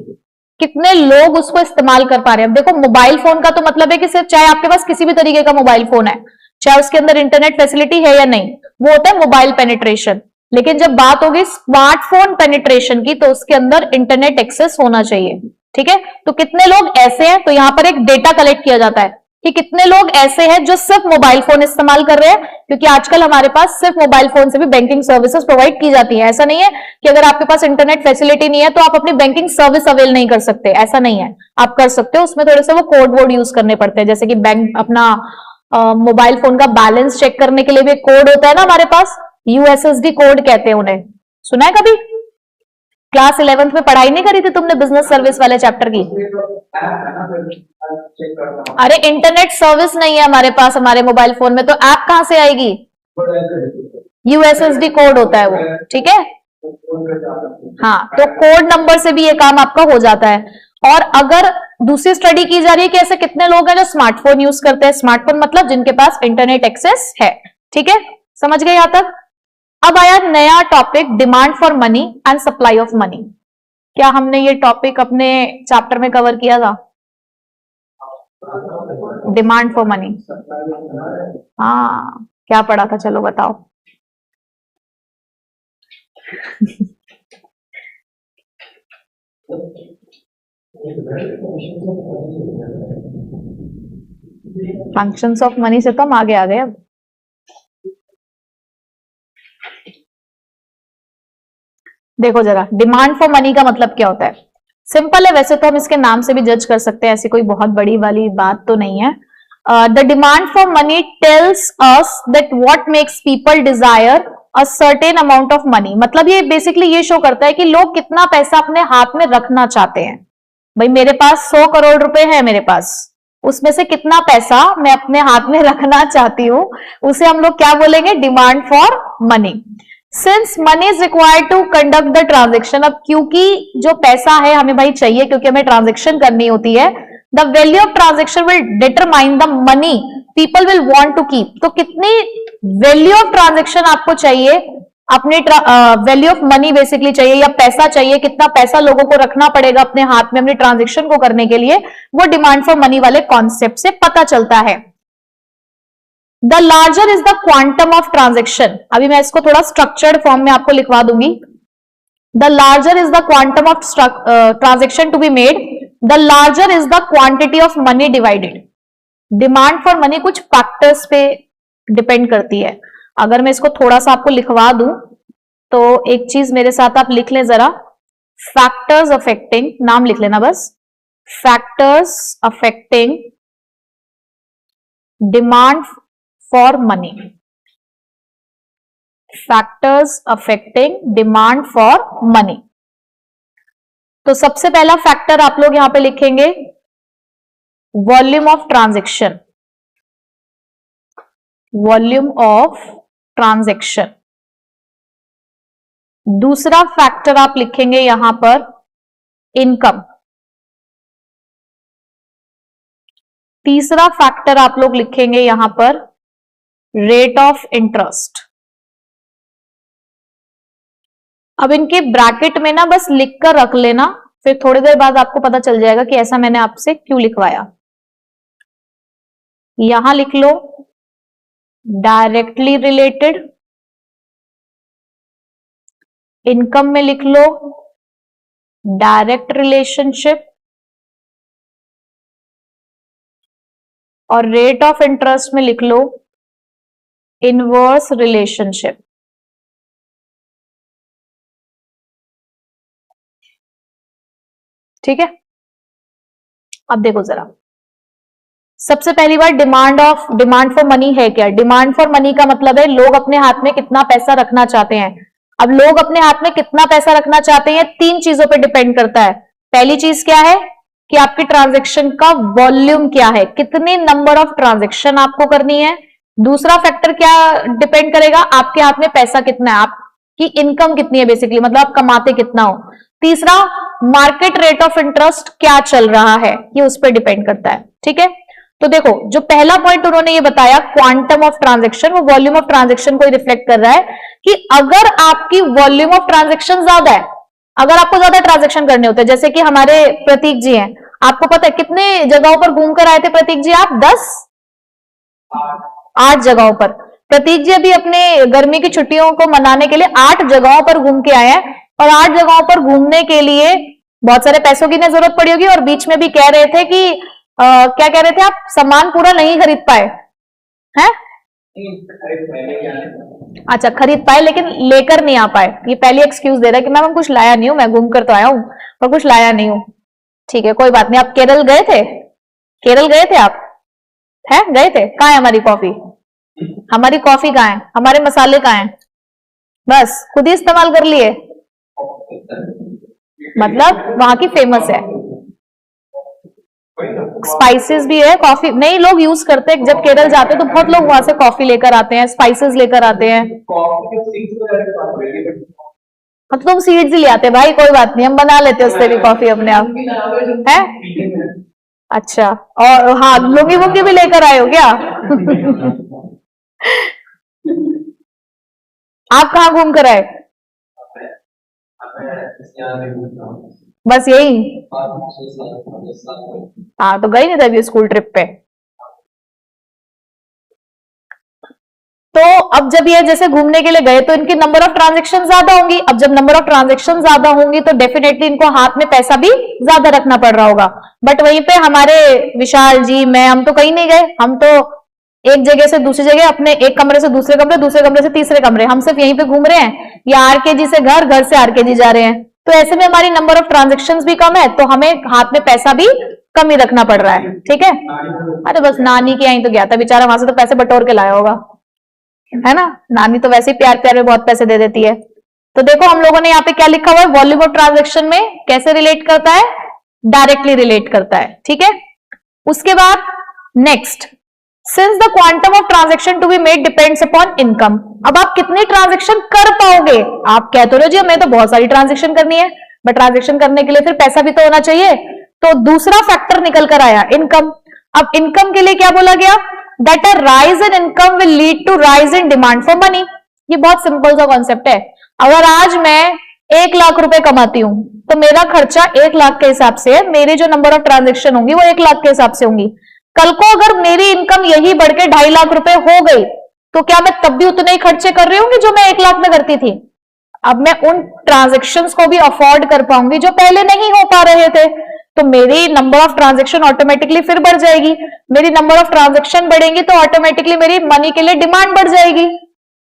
कितने लोग उसको इस्तेमाल कर पा रहे हैं। अब देखो मोबाइल फोन का तो मतलब है कि सिर्फ चाहे आपके पास किसी भी तरीके का मोबाइल फोन है, चाहे उसके अंदर इंटरनेट फैसिलिटी है या नहीं, वो होता है मोबाइल पेनिट्रेशन। लेकिन जब बात होगी स्मार्टफोन पेनिट्रेशन की तो उसके अंदर इंटरनेट एक्सेस होना चाहिए। ठीक है, तो कितने लोग ऐसे हैं, तो यहां पर एक डेटा कलेक्ट किया जाता है कि कितने लोग ऐसे हैं जो सिर्फ मोबाइल फोन इस्तेमाल कर रहे हैं, क्योंकि आजकल हमारे पास सिर्फ मोबाइल फोन से भी बैंकिंग सर्विसेज प्रोवाइड की जाती है। ऐसा नहीं है कि अगर आपके पास इंटरनेट फैसिलिटी नहीं है तो आप अपनी बैंकिंग सर्विस अवेल नहीं कर सकते, ऐसा नहीं है, आप कर सकते हो। उसमें थोड़े से वो कोड वर्ड यूज करने पड़ते हैं, जैसे कि बैंक अपना मोबाइल फोन का बैलेंस चेक करने के लिए भी एक कोड होता है ना हमारे पास, यूएसएसडी कोड कहते हैं उन्हें, सुना है कभी? क्लास 11th में पढ़ाई नहीं करी थी तुमने बिजनेस सर्विस वाले चैप्टर की? अरे इंटरनेट सर्विस नहीं है हमारे पास हमारे मोबाइल फोन में, तो ऐप कहां से आएगी? यूएसएसडी कोड होता है वो, ठीक है। हाँ, तो कोड नंबर से भी ये काम आपका हो जाता है। और अगर दूसरी स्टडी की जा रही है कि ऐसे कितने लोग हैं जो स्मार्टफोन यूज करते हैं, स्मार्टफोन मतलब जिनके पास इंटरनेट एक्सेस है, ठीक है, समझ गए यहां तक? अब आया नया topic, demand for money and supply of money. क्या हमने ये टॉपिक अपने चैप्टर में कवर किया था? डिमांड फॉर मनी, हाँ, क्या पढ़ा था, चलो बताओ। फंक्शंस ऑफ मनी से तो हम आगे आ गए। अब देखो जरा, डिमांड फॉर मनी का मतलब क्या होता है? सिंपल है, वैसे तो हम इसके नाम से भी जज कर सकते हैं, ऐसी कोई बहुत बड़ी वाली बात तो नहीं है। The demand for money tells us that what makes people desire a certain amount of money. मतलब ये बेसिकली ये शो करता है कि लोग कितना पैसा अपने हाथ में रखना चाहते हैं। भाई मेरे पास 100 करोड़ रुपए है मेरे पास, उसमें से कितना पैसा मैं अपने हाथ में रखना चाहती हूं, उसे हम लोग क्या बोलेंगे? Demand for money. Since money is required to conduct the transaction, अब क्योंकि जो पैसा है हमें भाई चाहिए क्योंकि हमें ट्रांजेक्शन करनी होती है, the value of transaction will determine the money people will want to keep. तो कितनी वैल्यू ऑफ ट्रांजेक्शन आपको चाहिए, अपने वैल्यू ऑफ मनी बेसिकली चाहिए या पैसा चाहिए, कितना पैसा लोगों को रखना पड़ेगा अपने हाथ में अपनी ट्रांजेक्शन को करने के लिए, वो डिमांड फॉर मनी वाले कॉन्सेप्ट से पता चलता है। The larger is the quantum of transaction, अभी मैं इसको थोड़ा स्ट्रक्चर्ड फॉर्म में आपको लिखवा दूंगी। The larger is the quantum of transaction to be made, the larger is the quantity of money divided. Demand for money कुछ फैक्टर्स पे डिपेंड करती है। अगर मैं इसको थोड़ा सा आपको लिखवा दूं तो एक चीज मेरे साथ आप लिख लें जरा, फैक्टर्स अफेक्टिंग, नाम लिख लेना बस, factors affecting demand for money, factors affecting demand for money. तो सबसे पहला फैक्टर आप लोग यहां पे लिखेंगे volume of transaction, volume of transaction. दूसरा फैक्टर आप लिखेंगे यहां पर इनकम। तीसरा फैक्टर आप लोग लिखेंगे यहां पर रेट ऑफ इंटरेस्ट। अब इनके ब्रैकेट में ना बस लिख कर रख लेना, फिर थोड़ी देर बाद आपको पता चल जाएगा कि ऐसा मैंने आपसे क्यों लिखवाया। यहां लिख लो डायरेक्टली रिलेटेड, इनकम में लिख लो डायरेक्ट रिलेशनशिप, और रेट ऑफ इंटरेस्ट में लिख लो इनवर्स रिलेशनशिप। ठीक है, अब देखो जरा, सबसे पहली बार डिमांड फॉर मनी है क्या? डिमांड फॉर मनी का मतलब है लोग अपने हाथ में कितना पैसा रखना चाहते हैं। अब लोग अपने हाथ में कितना पैसा रखना चाहते हैं तीन चीजों पे डिपेंड करता है। पहली चीज क्या है कि आपकी ट्रांजैक्शन का वॉल्यूम क्या है, कितनी नंबर ऑफ ट्रांजैक्शन आपको करनी है। दूसरा फैक्टर क्या डिपेंड करेगा, आपके हाथ में पैसा कितना है, आपकी इनकम कितनी है, बेसिकली मतलब आप कमाते कितना हो। तीसरा, मार्केट रेट ऑफ इंटरेस्ट क्या चल रहा है, ये उस पर डिपेंड करता है। ठीक है, तो देखो जो पहला पॉइंट उन्होंने ये बताया क्वांटम ऑफ ट्रांजैक्शन, वो वॉल्यूम ऑफ ट्रांजैक्शन को रिफ्लेक्ट कर रहा है कि अगर आपकी वॉल्यूम ऑफ ट्रांजैक्शन ज्यादा है, अगर आपको ज्यादा ट्रांजैक्शन करने होते हैं, जैसे कि हमारे प्रतीक जी हैं, आपको पता है कितने जगहों पर घूम कर आए थे प्रतीक जी आप? 8 जगहों पर। प्रतीक जी अभी अपने गर्मी की छुट्टियों को मनाने के लिए 8 जगहों पर घूम के आए हैं, और 8 जगहों पर घूमने के लिए बहुत सारे पैसों की जरूरत पड़ी होगी, और बीच में भी कह रहे थे कि क्या कह रहे थे आप, सामान पूरा नहीं खरीद पाए हैं? अच्छा, खरीद पाए लेकिन लेकर नहीं आ पाए। ये पहली एक्सक्यूज दे रहा है कि मैम हम कुछ लाया नहीं हूं, मैं घूम कर तो आया हूं पर कुछ लाया नहीं हूं। ठीक है, कोई बात नहीं। आप केरल गए थे? केरल गए थे आप? हैं, गए थे? कहाँ है हमारी कॉफी? हमारी कॉफी कहाँ है? हमारे मसाले कहाँ हैं? बस खुद ही इस्तेमाल कर लिए, मतलब वहां की फेमस है। स्पाइसेस भी है, कॉफी नहीं लोग यूज करते हैं। जब केरल जाते हैं तो बहुत लोग वहां से कॉफी लेकर आते हैं, स्पाइसेस लेकर आते हैं। तो तुम सीड्स ही ले आते भाई, कोई बात नहीं, हम बना लेते उससे भी कॉफी अपने आप है। अच्छा, और हाँ लुंगी वुंगी भी लेकर आए हो क्या? आप कहाँ घूम कर आए? बस यही? हाँ, तो गई नहीं था अभी स्कूल ट्रिप पे। तो अब जब ये जैसे घूमने के लिए गए तो इनकी नंबर ऑफ ट्रांजैक्शन ज्यादा होंगी। अब जब नंबर ऑफ ट्रांजैक्शन ज्यादा होंगी तो डेफिनेटली इनको हाथ में पैसा भी ज्यादा रखना पड़ रहा होगा। बट वहीं पे हमारे विशाल जी, मैं, हम तो कहीं नहीं गए। हम तो एक जगह से दूसरी जगह, अपने एक कमरे से दूसरे कमरे, दूसरे कमरे से तीसरे कमरे, हम सिर्फ यहीं पे घूम रहे हैं, या आरकेजी से घर, घर से आरकेजी जा रहे हैं। तो ऐसे में हमारी नंबर ऑफ ट्रांजेक्शन भी कम है, तो हमें हाथ में पैसा भी कम ही रखना पड़ रहा है। ठीक है, अरे बस नानी के यहीं तो गया था बेचारा, वहां से तो पैसे बटोर के लाया होगा, है ना। नानी तो वैसे ही प्यार प्यार में बहुत पैसे दे देती है। तो देखो हम लोगों ने यहाँ पे क्या लिखा हुआ है, वॉल्यूम ऑफ ट्रांजेक्शन में कैसे रिलेट करता है? डायरेक्टली रिलेट करता है। ठीक है, उसके बाद next, since the quantum of transaction to be made depends upon income. अब आप कितनी ट्रांजेक्शन कर पाओगे? आप कहते हो जी हमें तो बहुत सारी ट्रांजेक्शन करनी है, बट ट्रांजेक्शन करने के लिए फिर पैसा भी तो होना चाहिए। तो दूसरा फैक्टर निकल कर आया, इनकम। अब इनकम के लिए क्या बोला गया? That a rise in income will lead to rise in demand for money. ये बहुत सिंपल सा कॉन्सेप्ट है। अगर आज मैं 1 लाख रुपए कमाती हूं तो मेरा खर्चा 1 लाख के हिसाब से, मेरी जो नंबर ऑफ ट्रांजेक्शन होंगी वो 1 लाख के हिसाब से होंगी। कल को अगर मेरी इनकम यही बढ़ के 2.5 लाख रुपए हो गई तो क्या मैं तब भी उतने ही खर्चे कर रही होंगी जो मैं 1 लाख में करती थी? अब मैं उन ट्रांजेक्शन्स को भी अफोर्ड कर पाऊंगी जो पहले नहीं हो पा रहे थे, तो मेरी नंबर ऑफ ट्रांजेक्शन ऑटोमेटिकली फिर बढ़ जाएगी। मेरी नंबर ऑफ ट्रांजेक्शन बढ़ेंगी तो ऑटोमेटिकली मेरी मनी के लिए डिमांड बढ़ जाएगी।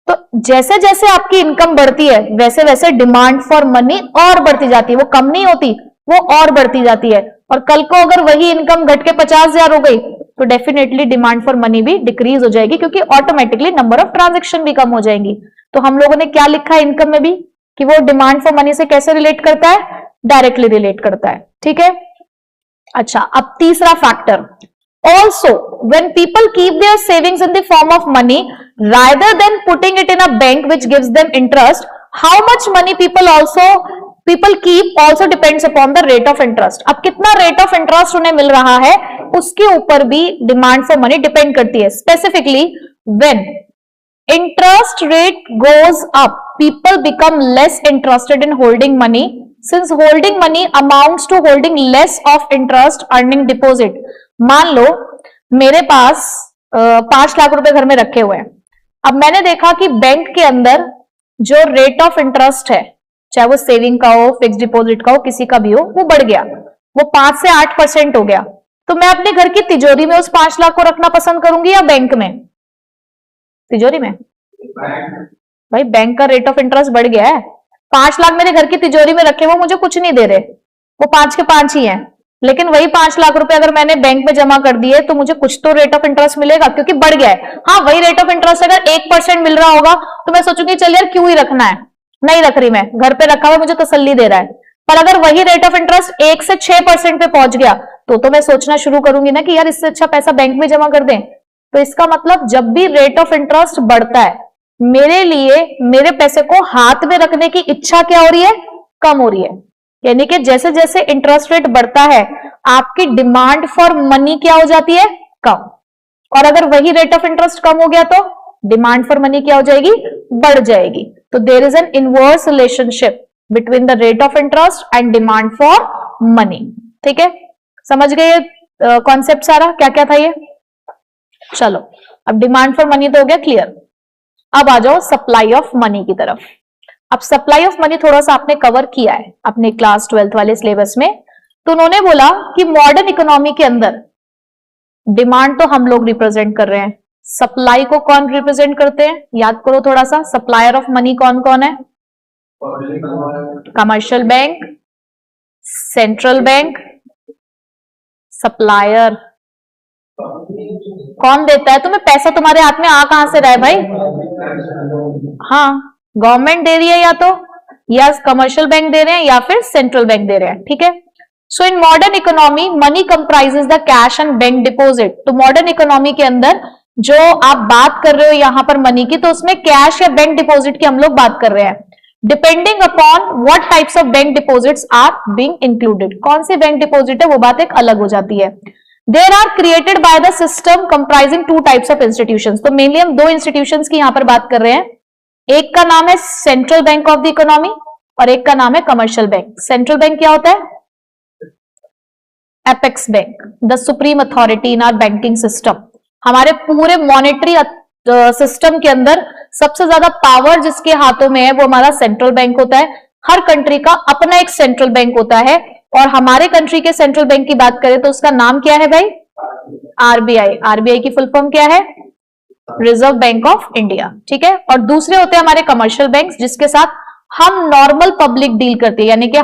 तो जैसे जैसे आपकी इनकम बढ़ती है वैसे वैसे डिमांड फॉर मनी और बढ़ती जाती है, वो कम नहीं होती, वो और बढ़ती जाती है। और कल को अगर वही इनकम घट के 50,000 हो गई तो डेफिनेटली डिमांड फॉर मनी भी डिक्रीज हो जाएगी, क्योंकि ऑटोमेटिकली नंबर ऑफ ट्रांजेक्शन भी कम हो जाएंगी। तो हम लोगों ने क्या लिखा है इनकम में भी, कि वो डिमांड फॉर मनी से कैसे रिलेट करता है? डायरेक्टली रिलेट करता है। ठीक है, अच्छा अब तीसरा factor, also when people keep their savings in the form of money rather than putting it in a bank which gives them interest, how much money people keep also depends upon the rate of interest. अब कितना रेट ऑफ इंटरेस्ट उन्हें मिल रहा है उसके ऊपर भी डिमांड फॉर मनी डिपेंड करती है। Specifically when interest rate goes up people become less interested in holding money, since holding money amounts to holding less of interest earning deposit. मान लो मेरे पास 5 लाख रुपए घर में रखे हुए हैं। अब मैंने देखा कि बैंक के अंदर जो रेट ऑफ इंटरेस्ट है, चाहे वो सेविंग का हो, फिक्स डिपॉजिट का हो, किसी का भी हो, वो बढ़ गया, वो 5 से 8% हो गया। तो मैं अपने घर की तिजोरी में उस 5 लाख को रखना पसंद करूंगी या बैंक में? तिजोरी में। भाई बैंक का रेट ऑफ इंटरेस्ट बढ़ गया है, 5 लाख मेरे घर की तिजोरी में रखे, वो मुझे कुछ नहीं दे रहे, वो 5 के 5 ही हैं। लेकिन वही 5 लाख रुपए अगर मैंने बैंक में जमा कर दिए तो मुझे कुछ तो रेट ऑफ इंटरेस्ट मिलेगा, क्योंकि बढ़ गया है। हाँ, वही रेट ऑफ इंटरेस्ट अगर 1% मिल रहा होगा तो मैं सोचूंगी चल यार क्यों ही रखना है, नहीं रख रही, मैं घर पे रखा हुआ मुझे तसल्ली दे रहा है। पर अगर वही रेट ऑफ इंटरेस्ट 1 से 6% पे पहुंच गया तो मैं सोचना शुरू करूंगी ना कि यार इससे अच्छा पैसा बैंक में जमा कर दें। तो इसका मतलब जब भी रेट ऑफ इंटरेस्ट बढ़ता है मेरे लिए मेरे पैसे को हाथ में रखने की इच्छा क्या हो रही है? कम हो रही है। यानी कि जैसे जैसे इंटरेस्ट रेट बढ़ता है आपकी डिमांड फॉर मनी क्या हो जाती है, कम, और अगर वही रेट ऑफ इंटरेस्ट कम हो गया तो डिमांड फॉर मनी क्या हो जाएगी, बढ़ जाएगी। तो there is an inverse relationship between the rate of interest and demand for money. ठीक है, समझ गए कॉन्सेप्ट सारा क्या क्या था ये। चलो अब डिमांड फॉर मनी तो हो गया क्लियर, अब आ जाओ सप्लाई ऑफ मनी की तरफ। अब सप्लाई ऑफ मनी थोड़ा सा आपने कवर किया है अपने क्लास 12th वाले सिलेबस में। तो उन्होंने बोला कि मॉडर्न इकोनॉमी के अंदर डिमांड तो हम लोग रिप्रेजेंट कर रहे हैं, सप्लाई को कौन रिप्रेजेंट करते हैं, याद करो थोड़ा सा, सप्लायर ऑफ मनी कौन कौन है, commercial bank, central bank, supplier. कौन देता है तुम्हें पैसा, तुम्हारे हाथ में आ कहां से रहा है भाई, हाँ गवर्नमेंट दे रही है, या कमर्शियल बैंक दे रहे हैं या फिर सेंट्रल बैंक दे रहे हैं। ठीक है, so in modern economy money comprises the cash and bank deposit. तो मॉडर्न इकोनॉमी के अंदर जो आप बात कर रहे हो यहां पर मनी की, तो उसमें कैश या बैंक डिपॉजिट की हम लोग बात कर रहे हैं। Depending upon what types of bank deposits are being included, कौन सी बैंक डिपॉजिट है वो बात एक अलग हो जाती है। There are created by the system comprising two types of institutions. तो मेनली हम दो इंस्टीट्यूशंस की यहां पर बात कर रहे हैं, एक का नाम है central bank of the economy और एक का नाम है कमर्शियल बैंक। सेंट्रल बैंक क्या होता है, apex bank, the supreme authority in our banking system. हमारे पूरे मॉनेटरी सिस्टम के अंदर सबसे ज्यादा पावर जिसके हाथों में है वो हमारा सेंट्रल बैंक होता है। हर कंट्री का अपना एक सेंट्रल बैंक होता है, और हमारे कंट्री के सेंट्रल बैंक की बात करें तो उसका नाम क्या है भाई, आरबीआई। आरबीआई की फुल फॉर्म क्या है, रिजर्व बैंक ऑफ इंडिया। ठीक है, और दूसरे होते हैं हमारे कमर्शियल बैंक जिसके साथ हम नॉर्मल पब्लिक डील करती है, यानी कि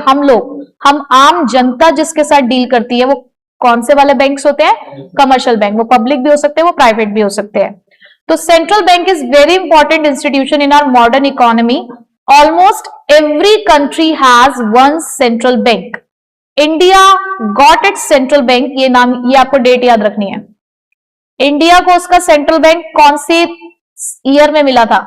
हम आम जनता जिसके साथ डील करती है वो कौन से वाले बैंक्स होते हैं, कमर्शियल बैंक। वो पब्लिक भी हो सकते हैं, वो प्राइवेट भी हो सकते हैं। तो central bank is very important institution in our modern economy. Almost every country has one central bank. India got its central bank, ये नाम, ये आपको डेट याद रखनी है। इंडिया को उसका सेंट्रल बैंक कौन से ईयर में मिला था,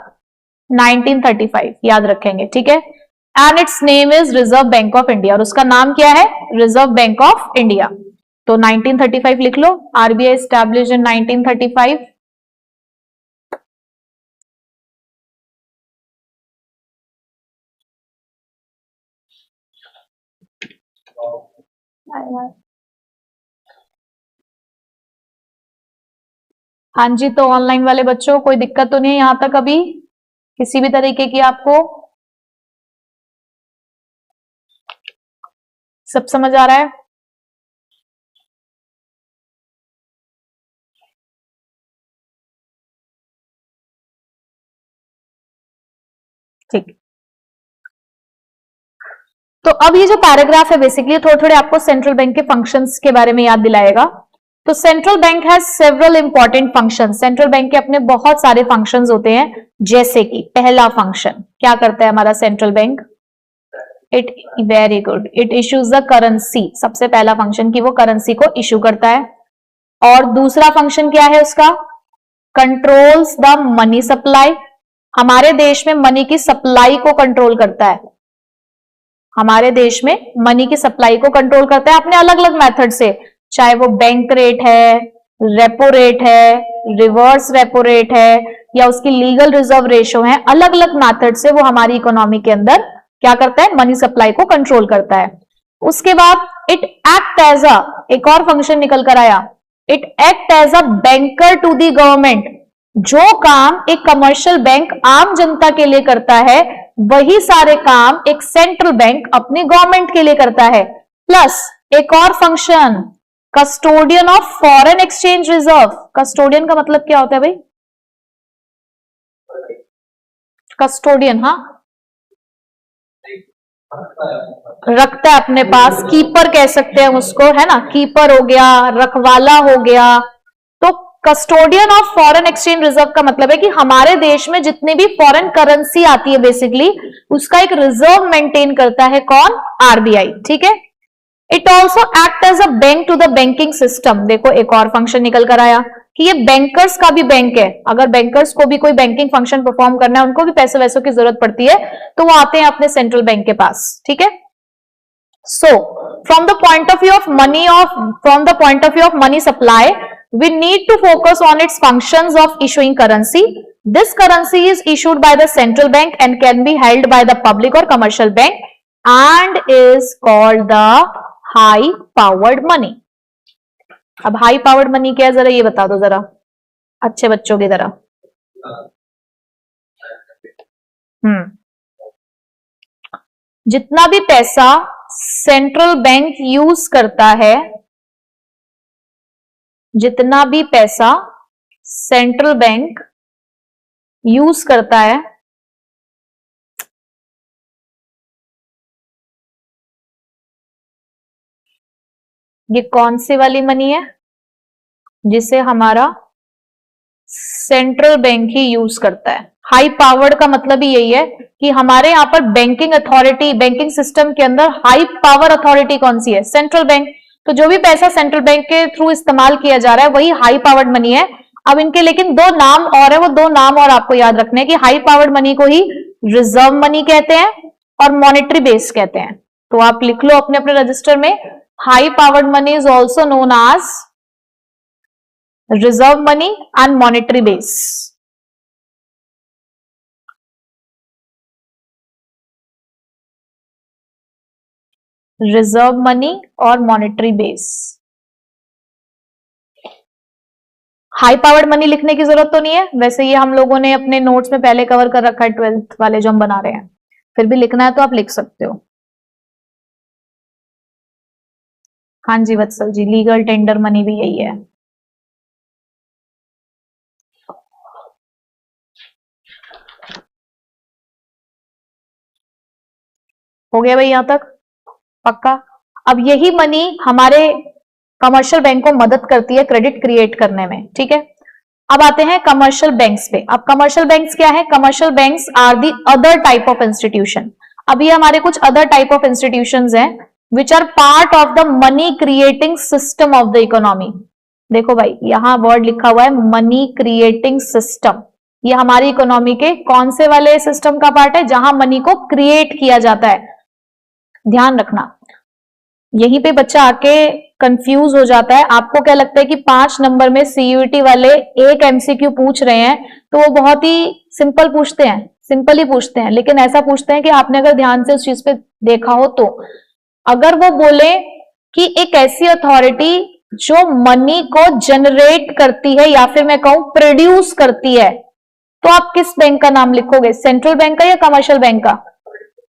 1935, याद रखेंगे। ठीक है, and it's name is reserve bank of India, और उसका नाम क्या है, रिजर्व बैंक ऑफ इंडिया। तो 1935 लिख लो, आरबीआई एस्टैब्लिश्ड इन 1935। हाँ जी, तो ऑनलाइन वाले बच्चों कोई दिक्कत तो नहीं है यहां तक अभी किसी भी तरीके की, आपको सब समझ आ रहा है। ठीक, तो अब ये जो पैराग्राफ है बेसिकली थोड़े थोड़े आपको सेंट्रल बैंक के फंक्शंस के बारे में याद दिलाएगा। तो central bank has several important functions. Central bank के अपने बहुत सारे फंक्शंस होते हैं, जैसे कि पहला फंक्शन क्या करता है हमारा central bank, it, very good, it issues the currency. सबसे पहला फंक्शन की वो करेंसी को इश्यू करता है। और दूसरा फंक्शन क्या है उसका, कंट्रोल्स द मनी सप्लाई। हमारे देश में मनी की सप्लाई को कंट्रोल करता है, हमारे देश में मनी की सप्लाई को कंट्रोल करता है अपने अलग अलग मेथड से, चाहे वो बैंक रेट है, रेपो रेट है, रिवर्स रेपो रेट है, या उसकी लीगल रिजर्व रेशो है। अलग अलग मेथड से वो हमारी इकोनॉमी के अंदर क्या करता है, मनी सप्लाई को कंट्रोल करता है। उसके बाद इट एक्ट एज अ, एक और फंक्शन निकल कर आया, it act as a banker to the government. जो काम एक कमर्शियल बैंक आम जनता के लिए करता है वही सारे काम एक सेंट्रल बैंक अपनी गवर्नमेंट के लिए करता है। प्लस एक और function, custodian of foreign exchange reserve. Custodian का मतलब क्या होता है भाई, कस्टोडियन, हाँ रखता है अपने पास, कीपर कह सकते हैं उसको, है ना, कीपर हो गया, रखवाला हो गया। तो custodian of foreign exchange reserve का मतलब है कि हमारे देश में जितनी भी फॉरेन करेंसी आती है बेसिकली उसका एक रिजर्व मेंटेन करता है कौन, आरबीआई। ठीक है, it also act as a bank to the banking system. देखो एक और फंक्शन निकल कर आया कि ये बैंकर्स का भी बैंक है। अगर बैंकर्स को भी कोई बैंकिंग फंक्शन परफॉर्म करना है, उनको भी पैसे वैसों की जरूरत पड़ती है, तो वो आते हैं अपने सेंट्रल बैंक के पास। ठीक है, So from the point of view of money supply, we need to focus on its functions of issuing currency. This currency is issued by the central bank and can be held by the public or commercial bank and is called the high powered money. अब हाई पावर्ड मनी क्या है जरा ये बता दो जरा अच्छे बच्चों की तरह। जितना भी पैसा सेंट्रल बैंक यूज करता है, जितना भी पैसा सेंट्रल बैंक यूज करता है, ये कौन सी वाली मनी है जिसे हमारा सेंट्रल बैंक ही यूज करता है। हाई पावर्ड का मतलब ही यही है कि हमारे यहां पर बैंकिंग अथॉरिटी, बैंकिंग सिस्टम के अंदर हाई पावर अथॉरिटी कौन सी है? Central bank. तो जो भी पैसा सेंट्रल बैंक के थ्रू इस्तेमाल किया जा रहा है वही हाई पावर्ड मनी है। अब इनके लेकिन दो नाम और है, वो दो नाम और आपको याद रखने हैं कि हाई पावर्ड मनी को ही रिजर्व मनी कहते हैं और मॉनेटरी बेस कहते हैं। तो आप लिख लो अपने अपने रजिस्टर में, high powered money is also known as reserve money and monetary base. Reserve money और monetary base. High powered money लिखने की जरूरत तो नहीं है, वैसे ये हम लोगों ने अपने नोट्स में पहले कवर कर रखा है 12th वाले जो हम बना रहे हैं, फिर भी लिखना है तो आप लिख सकते हो। हाँ जी वत्सल जी, लीगल टेंडर मनी भी यही है। हो गया भाई यहां तक पक्का। अब यही मनी हमारे कमर्शियल बैंक को मदद करती है क्रेडिट क्रिएट करने में, ठीक है। अब आते हैं कमर्शियल बैंक्स पे। अब कमर्शियल बैंक्स क्या है? Commercial banks are the other type of institution. अब ये हमारे कुछ अदर टाइप ऑफ इंस्टीट्यूशंस हैं which are part of the money creating system of the economy. देखो भाई यहां वर्ड लिखा हुआ है मनी क्रिएटिंग सिस्टम। ये हमारी इकोनॉमी के कौन से वाले सिस्टम का पार्ट है? जहां मनी को क्रिएट किया जाता है। ध्यान रखना, यहीं पे बच्चा आके कंफ्यूज हो जाता है। आपको क्या लगता है कि 5 नंबर में सीयूईटी वाले एक एमसीक्यू पूछ रहे हैं तो वो बहुत ही सिंपल पूछते हैं, सिंपल ही पूछते हैं, लेकिन ऐसा पूछते हैं कि आपने अगर ध्यान से उस चीज पे देखा हो तो अगर वो बोले कि एक ऐसी अथॉरिटी जो मनी को जनरेट करती है या फिर मैं कहूं प्रोड्यूस करती है, तो आप किस बैंक का नाम लिखोगे? सेंट्रल बैंक का या कमर्शियल बैंक का?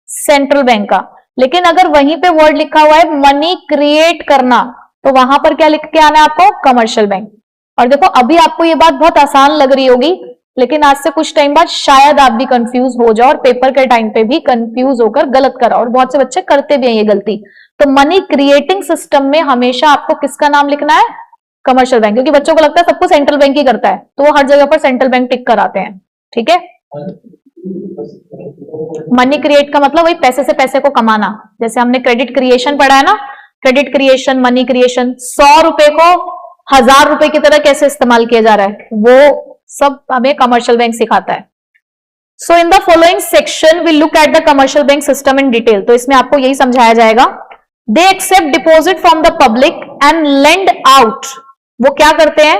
सेंट्रल बैंक का। लेकिन अगर वहीं पे वर्ड लिखा हुआ है मनी क्रिएट करना, तो वहां पर क्या लिख के आना है आपको? Commercial bank. और देखो अभी आपको ये बात बहुत आसान लग रही होगी, लेकिन आज से कुछ टाइम बाद शायद आप भी कंफ्यूज हो जाओ और पेपर के टाइम पे भी कंफ्यूज होकर गलत कराओ, और बहुत से बच्चे करते भी हैं ये गलती। तो मनी क्रिएटिंग सिस्टम में हमेशा आपको किसका नाम लिखना है? Commercial bank. क्योंकि बच्चों को लगता है सब कुछ सेंट्रल बैंक ही करता है, तो वो हर जगह पर सेंट्रल बैंक टिक कराते हैं, ठीक है। मनी क्रिएट का मतलब वही पैसे से पैसे को कमाना। जैसे हमने क्रेडिट क्रिएशन पढ़ा है ना, क्रेडिट क्रिएशन, मनी क्रिएशन, 100 रुपए को 1000 रुपए की तरह कैसे इस्तेमाल किया जा रहा है, वो सब हमें कमर्शियल बैंक सिखाता है। So in the following section we look at the commercial bank system in detail. तो इसमें आपको यही समझाया जाएगा। They accept deposit from the public and lend out. वो क्या करते हैं?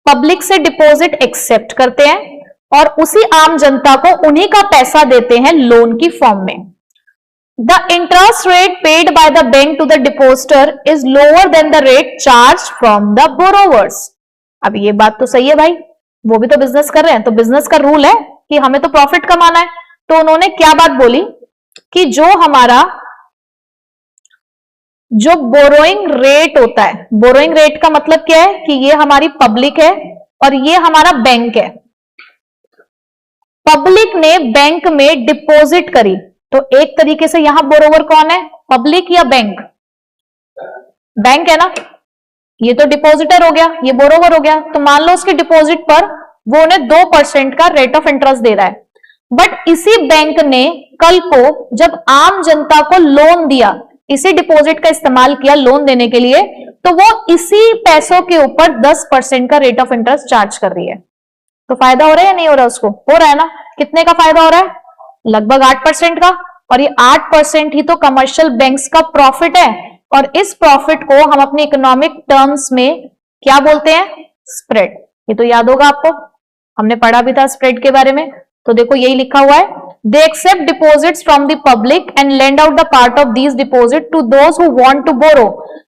पब्लिक से डिपॉजिट एक्सेप्ट करते हैं और उसी आम जनता को उन्हीं का पैसा देते हैं लोन की फॉर्म में। The interest rate paid by the bank to the depositor is lower than the rate charge from the borrowers. अब ये बात तो सही है भाई, वो भी तो बिजनेस कर रहे हैं, तो बिजनेस का रूल है कि हमें तो प्रॉफिट कमाना है। तो उन्होंने क्या बात बोली कि जो हमारा जो बोरोइंग रेट होता है, बोरोइंग रेट का मतलब क्या है कि ये हमारी पब्लिक है और ये हमारा बैंक है। पब्लिक ने बैंक में डिपॉजिट करी, तो एक तरीके से यहां बोरोवर कौन है? पब्लिक या बैंक? बैंक है ना, ये तो डिपॉजिटर हो गया, ये बोरोवर हो गया। तो मान लो उसके डिपॉजिट पर वो उन्हें 2% का रेट ऑफ इंटरेस्ट दे रहा है, बट इसी बैंक ने कल को जब आम जनता को लोन दिया, इसी डिपॉजिट का इस्तेमाल किया लोन देने के लिए, तो वो इसी पैसों के ऊपर 10% का रेट ऑफ इंटरेस्ट चार्ज कर रही है। तो फायदा हो रहा है या नहीं हो रहा? उसको हो रहा है ना। कितने का फायदा हो रहा है? लगभग 8% का। और ये 8% ही तो कमर्शियल बैंक्स का प्रॉफिट है, और इस प्रॉफिट को हम अपने इकोनॉमिक टर्म्स में क्या बोलते हैं? स्प्रेड। ये तो याद होगा आपको, हमने पढ़ा भी था स्प्रेड के बारे में। तो देखो यही लिखा हुआ है, they accept deposits from the public and lend out the part of these deposit to those who want to borrow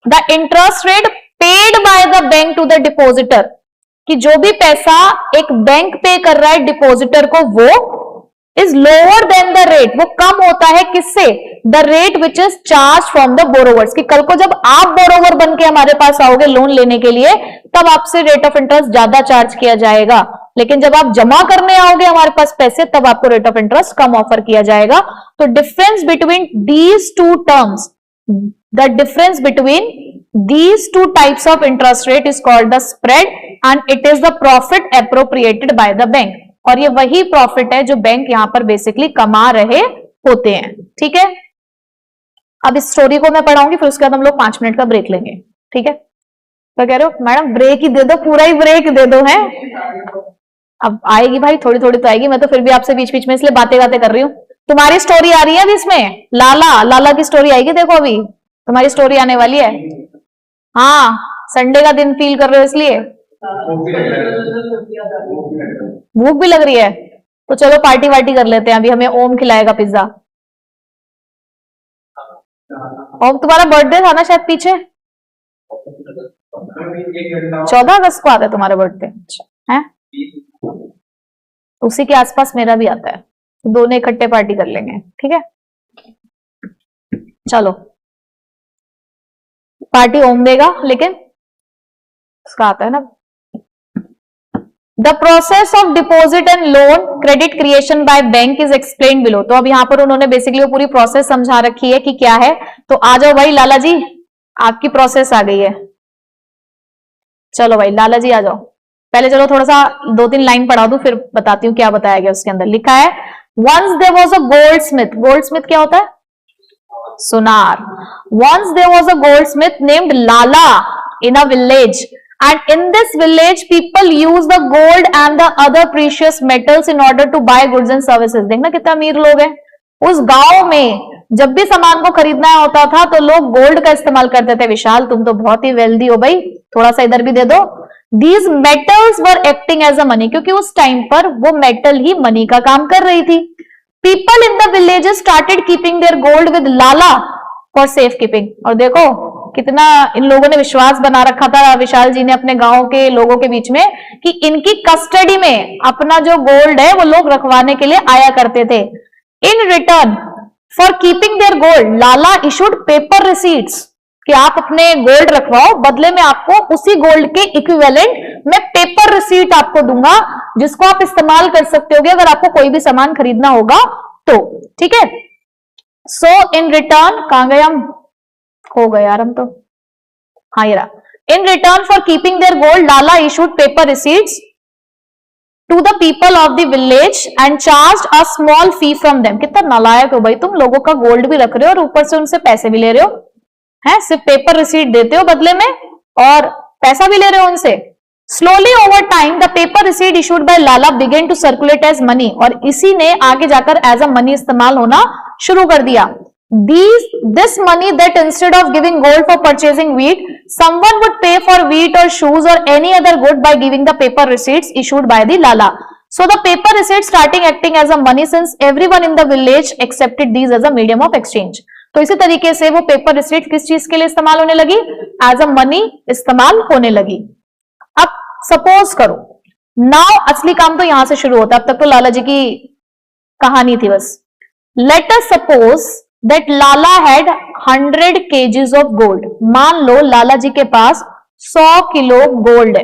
the interest rate paid by the bank to the depositor. कि जो भी पैसा एक बैंक पे कर रहा है डिपॉजिटर को, वो is lower than the rate, वो कम होता है किससे? The rate which is charge from the borrowers. कि कल को जब आप बोरोवर बन के हमारे पास आओगे लोन लेने के लिए, तब आपसे रेट ऑफ इंटरेस्ट ज्यादा चार्ज किया जाएगा, लेकिन जब आप जमा करने आओगे हमारे पास पैसे, तब आपको rate of interest come offer किया जाएगा। तो difference between these two terms, the difference between these two types of interest rate is called the spread and it is the profit appropriated by the bank। और ये वही प्रॉफिट है जो बैंक यहां पर बेसिकली कमा रहे होते हैं। ठीक है, अब इस स्टोरी को मैं पढ़ाऊंगी, फिर उसके बाद हम लोग 5 मिनट का ब्रेक लेंगे। ठीक है, तो कह रहे हो मैडम ब्रेक ही दे दो, पूरा ही ब्रेक दे दो। है अब आएगी भाई, थोड़ी थोड़ी तो आएगी, मैं तो फिर भी आपसे बीच बीच में इसलिए बातें बातें कर रही हूँ। तुम्हारी स्टोरी आ रही है अभी इसमें, लाला की स्टोरी आएगी। देखो अभी तुम्हारी स्टोरी आने वाली है। हाँ, संडे का दिन फील कर रहे हो इसलिए भूख भी लग रही है, तो चलो पार्टी वार्टी कर लेते हैं। अभी हमें ओम खिलाएगा पिज्जा। ओम तुम्हारा बर्थडे था ना शायद पीछे, 14 अगस्त को आता है तुम्हारा बर्थडे है? उसी के आसपास मेरा भी आता है, तो दोनों इकट्ठे पार्टी कर लेंगे। ठीक है, चलो पार्टी ओम देगा, लेकिन उसका आता है ना। The process of deposit and loan credit creation by bank is explain below. तो अब यहां पर उन्होंने बेसिकली वो पूरी प्रोसेस समझा रखी है कि क्या है। तो आ जाओ भाई लाला जी, आपकी प्रोसेस आ गई है। चलो भाई लाला जी आ जाओ। पहले चलो थोड़ा सा 2-3 लाइन पढ़ा दूं, फिर बताती हूँ क्या बताया गया उसके अंदर। लिखा है once there was a goldsmith. Goldsmith क्या होता है? सुनार। Once there was a goldsmith named Lala in a village, and in this village people use the gold and the other precious metals in order to buy goods and services। देखना कितना अमीर लोग हैं। उस गांव में जब भी सामान को खरीदना होता था तो लोग गोल्ड का इस्तेमाल करते थे। विशाल तुम तो बहुत ही वेल्दी हो भाई, थोड़ा सा इधर भी दे दो। These metals were acting as a money, क्योंकि उस टाइम पर वो मेटल ही मनी का काम कर रही थी। People in the villages started keeping their gold with Lala for safe keeping। और देखो कितना इन लोगों ने विश्वास बना रखा था विशाल जी ने अपने गांव के लोगों के बीच में, कि इनकी कस्टडी में अपना जो गोल्ड है वो लोग रखवाने के लिए आया करते थे। इन return for keeping their gold Lala issued paper receipts, कि आप अपने गोल्ड रखवाओ, बदले में आपको उसी गोल्ड के इक्विवेलेंट मैं पेपर रिसीट आपको दूंगा, जिसको आप इस्तेमाल कर सकते होगे अगर आपको कोई भी सामान खरीदना होगा तो। ठीक है, सो इन रिटर्न, कहां गए हम, हो गए यार हम तो, हाँ ये रहा। In return for keeping their gold Lala issued paper receipts to the people of the village and charge a small fee from them. कितना नालायक हो भाई, तुम लोगों का गोल्ड भी रख रहे हो और ऊपर से उनसे पैसे भी ले रहे हो। है, सिर्फ पेपर रिसीट देते हो बदले में और पैसा भी ले रहे हो उनसे। Slowly over time the paper receipt issued by Lala began to circulate as money, और इसी ने आगे जाकर एज अ मनी इस्तेमाल होना शुरू कर दिया। This money that instead of giving gold for purchasing wheat, someone would pay for wheat or shoes or any other good by giving the paper receipts issued by the Lala. So the paper receipts starting acting as a money since everyone in the village accepted these as a medium of exchange. तो इसी तरीके से वो पेपर रिसीट किस चीज के लिए इस्तेमाल होने लगी? एज अ मनी इस्तेमाल होने लगी। अब सपोज करो, नाउ असली काम तो यहां से शुरू होता है, अब तक तो लाला जी की कहानी थी बस। Let us suppose that Lala had 100 kgs of gold. मान लो लाला जी के पास 100 किलो गोल्ड है,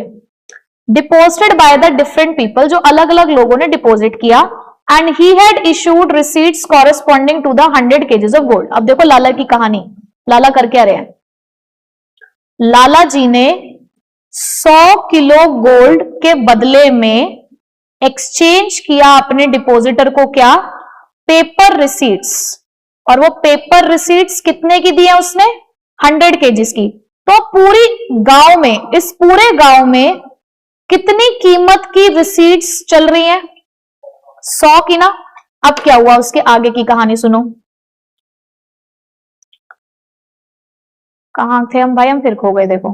deposited by the different people, जो अलग अलग लोगों ने डिपॉजिट किया, and he had issued receipts corresponding to the 100 kgs of gold. अब देखो लाला की कहानी, लाला कर क्या रहे हैं? लाला जी ने 100 किलो गोल्ड के बदले में एक्सचेंज किया अपने डिपॉजिटर को क्या? Paper receipts. और वो पेपर रिसीट्स कितने की दी है उसने? 100 kgs की। तो पूरी गांव में, इस पूरे गांव में कितनी कीमत की रिसीट्स चल रही हैं? 100 की ना। अब क्या हुआ, उसके आगे की कहानी सुनो। कहां थे हम भाई, हम फिर खो गए। देखो,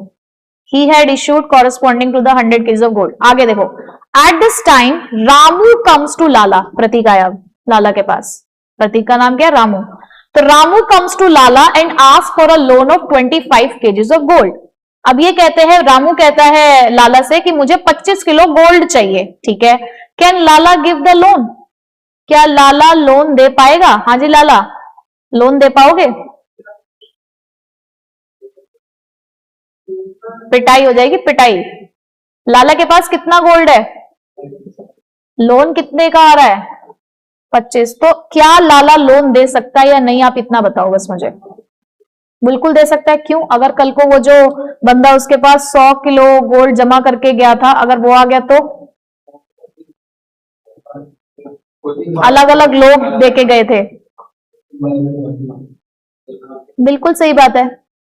he had issued corresponding to the 100 kgs of gold। आगे देखो, at this time Ramu comes to लाला, प्रतीक आया लाला के पास, प्रतीक का नाम क्या है, रामू। तो Ramu comes to Lala and asks for a loan of 25 kgs of gold। अब ये कहते हैं, रामू कहता है लाला से कि मुझे 25 किलो गोल्ड चाहिए, ठीक है। Can Lala give the loan, क्या लाला लोन दे पाएगा? हाँ जी लाला, लोन दे पाओगे? पिटाई हो जाएगी, पिटाई। लाला के पास कितना गोल्ड है? लोन कितने का आ रहा है? 25। तो क्या लाला लोन दे सकता है या नहीं, आप इतना बताओ बस मुझे। बिल्कुल दे सकता है। क्यों? अगर कल को वो जो बंदा उसके पास 100 किलो गोल्ड जमा करके गया था, अगर वो आ गया तो अलग अलग लोग देके गए थे। बिल्कुल सही बात है।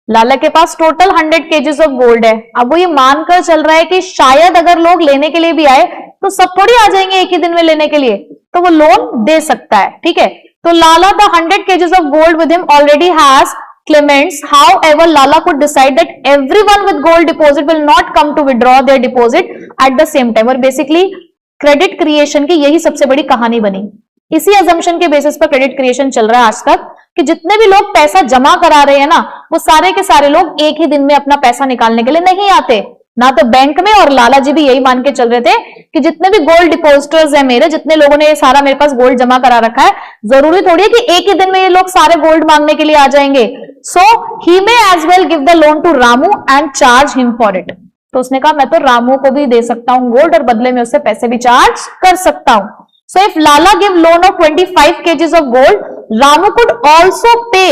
लाला के पास टोटल 100 केजीज ऑफ गोल्ड है। अब वो ये मानकर चल रहा है कि शायद अगर लोग लेने के लिए भी आए तो सब थोड़ी आ जाएंगे एक ही दिन में लेने के लिए, तो वो लोन दे सकता है, ठीक है। तो Lala the 100 kgs of gold with him already has claimants, however Lala could decide that everyone with gold deposit will not come to withdraw their deposit at the same time। और बेसिकली क्रेडिट क्रिएशन की यही सबसे बड़ी कहानी बनी। इसी अजम्पशन के बेसिस पर क्रेडिट क्रिएशन चल रहा है आज तक, कि जितने भी लोग पैसा जमा करा रहे हैं ना, वो सारे के सारे लोग एक ही दिन में अपना पैसा निकालने के लिए नहीं आते, ना तो बैंक में। और लाला जी भी यही मान के चल रहे थे कि जितने भी गोल्ड डिपोजिटर्स हैं मेरे, जितने लोगों ने ये सारा मेरे पास गोल्ड जमा करा रखा है, जरूरी थोड़ी है कि एक ही दिन में ये लोग सारे गोल्ड मांगने के लिए आ जाएंगे। So he may as well give the loan to Ramu and charge him for it. तो उसने कहा मैं तो रामू को भी दे सकता हूं गोल्ड और बदले में उससे पैसे भी चार्ज कर सकता हूं। So if Lala give loan of 25 KGs of gold, Ramu could also पे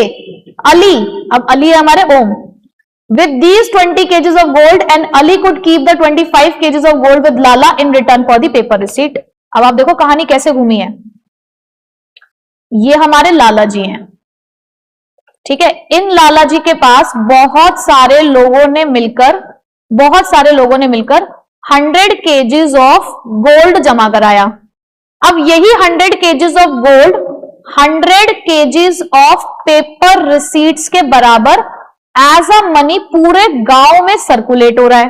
अली, अब अली है हमारे ओम, with these 20 kgs of gold, and Ali could keep the 25 kgs of gold with Lala in return for the paper receipt। अब आप देखो कहानी कैसे घूमी है। ये हमारे लाला जी हैं, ठीक है। इन लाला जी के पास बहुत सारे लोगों ने मिलकर 100 kgs ऑफ गोल्ड जमा कराया। अब यही 100 kgs of gold 100 kgs of paper receipts के बराबर एज अ मनी पूरे गांव में सर्कुलेट हो रहा है।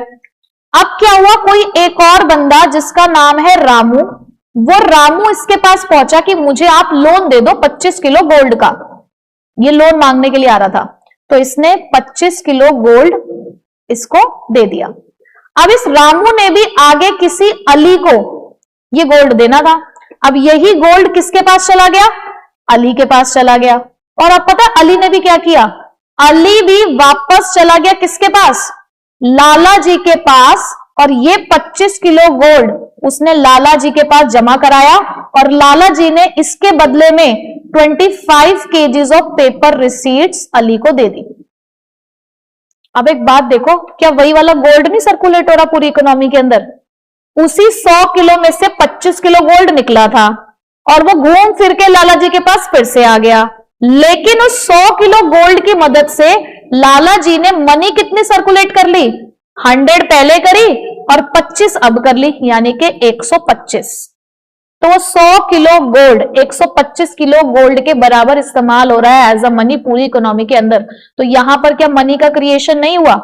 अब क्या हुआ, कोई एक और बंदा जिसका नाम है रामू, वो रामू इसके पास पहुंचा कि मुझे आप लोन दे दो 25 किलो गोल्ड का। ये लोन मांगने के लिए आ रहा था, तो इसने 25 किलो गोल्ड इसको दे दिया। अब इस रामू ने भी आगे किसी अली को ये गोल्ड देना था। अब यही गोल्ड किसके पास चला गया? अली के पास चला गया। और अब पता अली ने भी क्या किया? अली भी वापस चला गया किसके पास? लाला जी के पास। और ये 25 किलो गोल्ड उसने लाला जी के पास जमा कराया और लाला जी ने इसके बदले में 25 KGs of paper receipts Ali को दे दी। अब एक बात देखो, क्या वही वाला गोल्ड नहीं सर्कुलेट हो रहा पूरी इकोनॉमी के अंदर? उसी 100 किलो में से 25 किलो गोल्ड निकला था और वो घूम फिर के लाला जी के पास फिर से आ गया। लेकिन उस 100 किलो गोल्ड की मदद से लाला जी ने मनी कितनी सर्कुलेट कर ली? 100 पहले करी और 25 अब कर ली, यानी कि 125। तो 100 किलो गोल्ड 125 किलो गोल्ड के बराबर इस्तेमाल हो रहा है एज अ मनी पूरी इकोनॉमी के अंदर। तो यहां पर क्या मनी का क्रिएशन नहीं हुआ?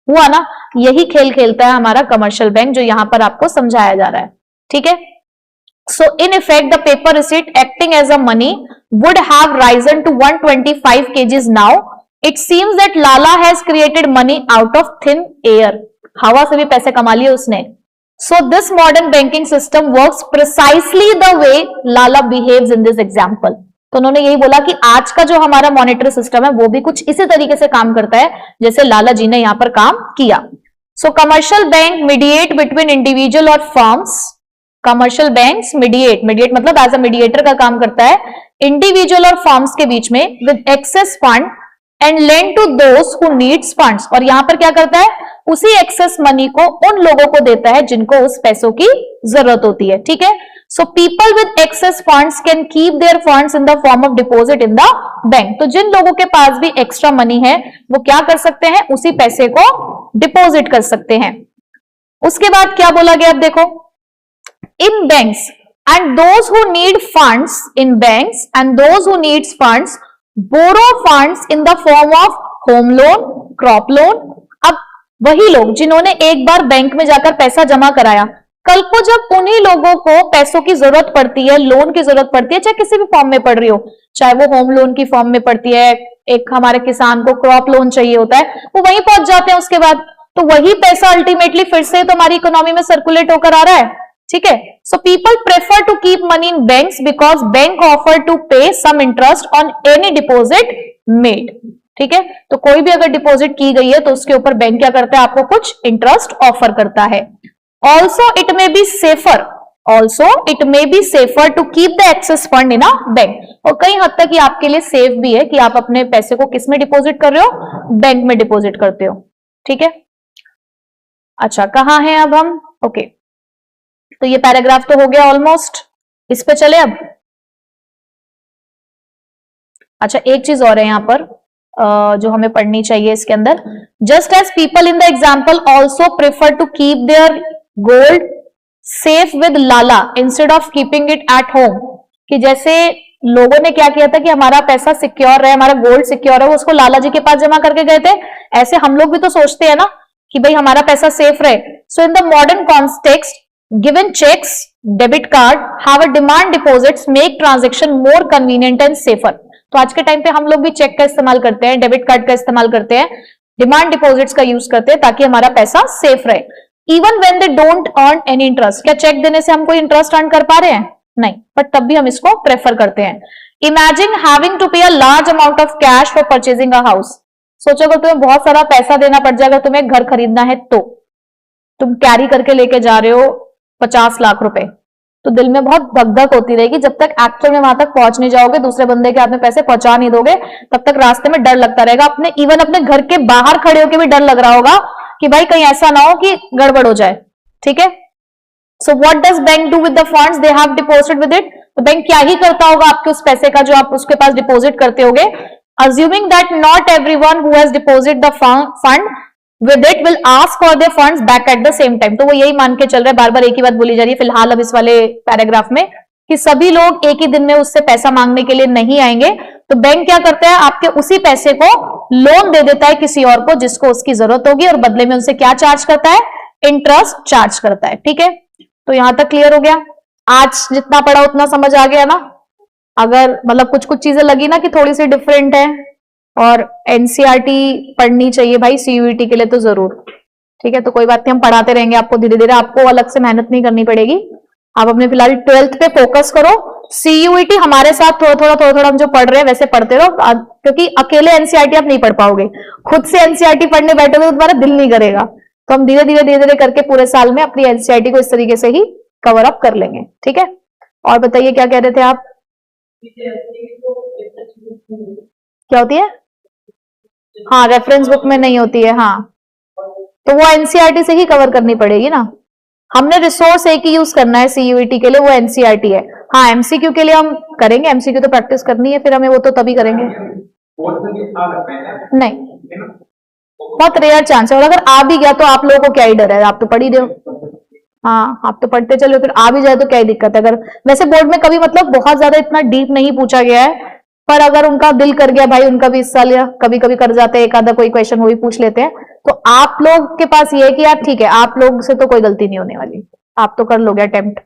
हुआ ना। यही खेल खेलता है हमारा कमर्शियल बैंक, जो यहां पर आपको समझाया जा रहा है, ठीक है। So in effect, the paper receipt acting as a money would have risen to 125 kgs now. It seems that Lala has created money out of thin air. हवा से भी पैसे कमा लिए उसने। So this modern banking system works precisely the way Lala behaves in this example. तो उन्होंने यही बोला कि आज का जो हमारा मॉनेटरी सिस्टम है वो भी कुछ इसी तरीके से काम करता है जैसे लाला जी ने यहां पर काम किया। So commercial bank mediate between individual और firms। कमर्शियल बैंक्स मीडिएट मतलब एज अ मीडिएटर का काम करता है इंडिविजुअल और फर्म्स के बीच में with excess fund and lend to those who needs funds. और यहां पर क्या करता है? उसी एक्सेस मनी को उन लोगों को देता है जिनको उस पैसों की जरूरत होती है, ठीक है। So people with excess funds can keep their funds in the form of deposit in the bank. तो जिन लोगों के पास भी एक्स्ट्रा मनी है वो क्या कर सकते हैं? उसी पैसे को डिपॉजिट कर सकते हैं। उसके बाद क्या बोला गया? अब देखो, in banks and those who need funds in banks and those who needs funds borrow funds in the form of home loan, crop loan. अब वही लोग जिन्होंने एक बार बैंक में जाकर पैसा जमा कराया, कल को जब उन्हीं लोगों को पैसों की जरूरत पड़ती है, लोन की जरूरत पड़ती है, चाहे किसी भी फॉर्म में पड़ रही हो, चाहे वो होम लोन की फॉर्म में पड़ती है, एक हमारे किसान को क्रॉप लोन चाहिए होता है, वो वहीं पहुंच जाते हैं उसके बाद, तो वही पैसा अल्टीमेटली फिर से तो हमारी इकोनॉमी में सर्कुलेट होकर आ रहा है। ठीक है, so people prefer to keep money in banks because bank offer to pay some interest on any deposit made. ठीक है, तो कोई भी अगर डिपॉजिट की गई है तो उसके ऊपर बैंक क्या करता है, आपको कुछ इंटरेस्ट ऑफर करता है। Also it may be safer to keep the excess fund in a bank, और कई हद तक ये आपके लिए सेफ भी है कि आप अपने पैसे को किस में डिपॉजिट कर रहे हो, बैंक में डिपॉजिट करते हो। ठीक है, अच्छा कहां हैं अब हम, ओके तो ये पैराग्राफ तो हो गया ऑलमोस्ट, इस पे चले अब। अच्छा एक चीज और है यहां पर जो हमें पढ़नी चाहिए इसके अंदर, just as people in the example also prefer to keep their gold safe with Lala instead of keeping it at home, कि जैसे लोगों ने क्या किया था कि हमारा पैसा सिक्योर रहे, हमारा गोल्ड सिक्योर है, वो उसको लाला जी के पास जमा करके गए थे, ऐसे हम लोग भी तो सोचते हैं ना कि भाई हमारा पैसा सेफ रहे। So in the modern context given cheques, debit card, how demand deposits make transaction more convenient and safer. तो आज के टाइम पे हम लोग भी चेक का इस्तेमाल करते हैं, डेबिट कार्ड का इस्तेमाल करते हैं, डिमांड डिपॉजिट्स का यूज करते हैं ताकि हमारा पैसा सेफ रहे, even when they don't earn any interest. क्या चेक देने से हम कोई इंटरेस्ट अर्न कर पा रहे हैं? नहीं, बट तब भी हम इसको प्रेफर करते हैं। इमेजिन हैविंग टू पे a large amount of cash for purchasing a house. सोचो अगर तुम्हें बहुत सारा पैसा देना पड़ जाए, अगर तुम्हें घर खरीदना है तो तुम कैरी करके लेके जा रहे हो 50 लाख रुपए, तो दिल में बहुत धक-धक होती रहेगी जब तक एक्चुअल में वहां तक पहुंच नहीं जाओगे, दूसरे बंदे के हाथ में पैसे पहुंचा नहीं दोगे, तब तक रास्ते में डर लगता रहेगा। अपने इवन अपने घर के बाहर खड़े होकर भी डर लग रहा होगा कि भाई कहीं ऐसा ना हो कि गड़बड़ हो जाए। ठीक है, so what does bank do with the funds they have deposited with it. तो बैंक क्या ही करता होगा आपके उस पैसे का जो आप उसके पास डिपॉजिट करते होगे। Assuming that not everyone who has deposit the fund with it will ask for their funds back at the same time. तो वो यही मान के चल रहा है, बार बार एक ही बात बोली जा रही है फिलहाल अब इस वाले पैराग्राफ में, कि सभी लोग एक ही दिन में उससे पैसा मांगने के लिए नहीं आएंगे। तो बैंक क्या करता है, आपके उसी पैसे को लोन दे देता है किसी और को जिसको उसकी जरूरत होगी, और बदले में उनसे क्या चार्ज करता है, इंटरेस्ट चार्ज करता है। ठीक है, तो यहां तक क्लियर हो गया। आज जितना पढ़ा उतना समझ आ गया ना। अगर मतलब कुछ कुछ चीजें लगी ना कि थोड़ी सी डिफरेंट है, और एनसीईआरटी पढ़नी चाहिए भाई सीयूईटी के लिए तो जरूर। ठीक है, तो कोई बात नहीं, हम पढ़ाते रहेंगे आपको धीरे धीरे, आपको अलग से मेहनत नहीं करनी पड़ेगी। आप अपने फिलहाल 12th पे फोकस करो, सीयूईटी हमारे साथ थोड़ा थोड़ा हम जो पढ़ रहे हैं वैसे पढ़ते रहो, क्योंकि अकेले एनसीईआरटी आप नहीं पढ़ पाओगे, खुद से एनसीईआरटी पढ़ने बैठोगे तो तुम्हारा दिल नहीं करेगा। तो हम धीरे धीरे करके पूरे साल में अपनी एनसीईआरटी को इस तरीके से ही कवर अप कर लेंगे। ठीक है, और बताइए क्या कह रहे थे आप? क्या होती है? हाँ, रेफरेंस बुक में नहीं होती है। हाँ, तो वो एनसीईआरटी से ही कवर करनी पड़ेगी ना। हमने रिसोर्स एक ही यूज करना है सीयूईटी के लिए, वो एनसीईआरटी है। हाँ, एमसीक्यू के लिए हम करेंगे, एमसीक्यू तो प्रैक्टिस करनी है फिर हमें, वो तो तभी करेंगे। नहीं, बहुत रेयर चांस है, और अगर आ भी गया तो आप लोगों को क्या ही डर है, आप तो पढ़ ही रहे हो। हाँ, आप तो पढ़ते चलो, फिर आ भी जाए तो क्या ही दिक्कत है। अगर वैसे बोर्ड में कभी मतलब बहुत ज्यादा इतना डीप नहीं पूछा गया है, पर अगर उनका दिल कर गया भाई, उनका भी इस साल या कभी कभी कर जाते हैं, एक आधा कोई क्वेश्चन वो भी पूछ लेते हैं, तो आप लोग के पास ये है कि यार ठीक है, आप लोग से तो कोई गलती नहीं होने वाली, आप तो कर लोगे अटेम्प्ट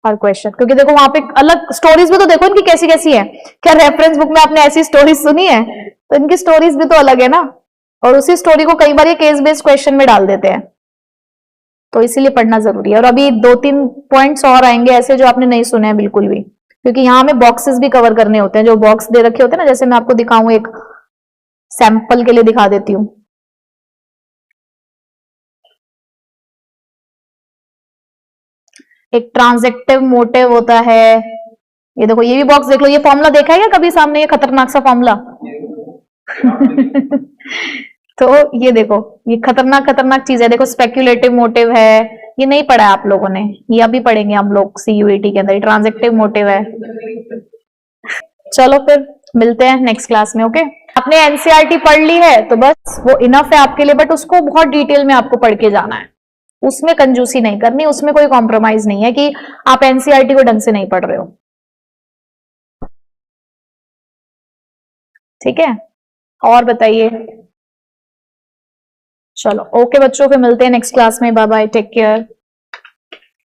हर क्वेश्चन। क्योंकि देखो वहां पे अलग स्टोरीज भी तो देखो इनकी कैसी कैसी है। क्या रेफरेंस बुक में आपने ऐसी स्टोरीज सुनी है? तो इनकी स्टोरीज भी तो अलग है ना, और उसी स्टोरी को कई बार ये केस बेस्ड क्वेश्चन में डाल देते हैं, तो इसीलिए पढ़ना जरूरी है। और अभी 2-3 पॉइंट्स और आएंगे ऐसे जो आपने नहीं सुने हैं बिल्कुल भी, क्योंकि यहाँ हमें बॉक्सेस भी कवर करने होते हैं, जो बॉक्स दे रखे होते हैं ना, जैसे मैं आपको दिखाऊं, एक सैंपल के लिए दिखा देती हूँ। एक ट्रांजेक्टिव मोटिव होता है, ये देखो, ये भी बॉक्स देख लो, ये फॉर्मूला देखा है क्या कभी सामने, ये खतरनाक सा फॉर्मूला तो ये देखो, ये खतरनाक खतरनाक चीज है, देखो स्पेक्युलेटिव मोटिव है, ये नहीं पढ़ा है आप लोगों ने, ये अभी पढ़ेंगे हम लोग सीयूईटी के अंदर, ट्रांजेक्टिव मोटिव है। चलो फिर मिलते हैं नेक्स्ट क्लास में। ओके, आपने एनसीईआरटी पढ़ ली है तो बस वो इनफ है आपके लिए, बट उसको बहुत डिटेल में आपको पढ़ के जाना है, उसमें कंजूसी नहीं करनी, उसमें कोई कॉम्प्रोमाइज नहीं है कि आप एनसीईआरटी को ढंग से नहीं पढ़ रहे हो। ठीक है, और बताइए। चलो ओके बच्चों, फिर मिलते हैं नेक्स्ट क्लास में। Bye bye, take care.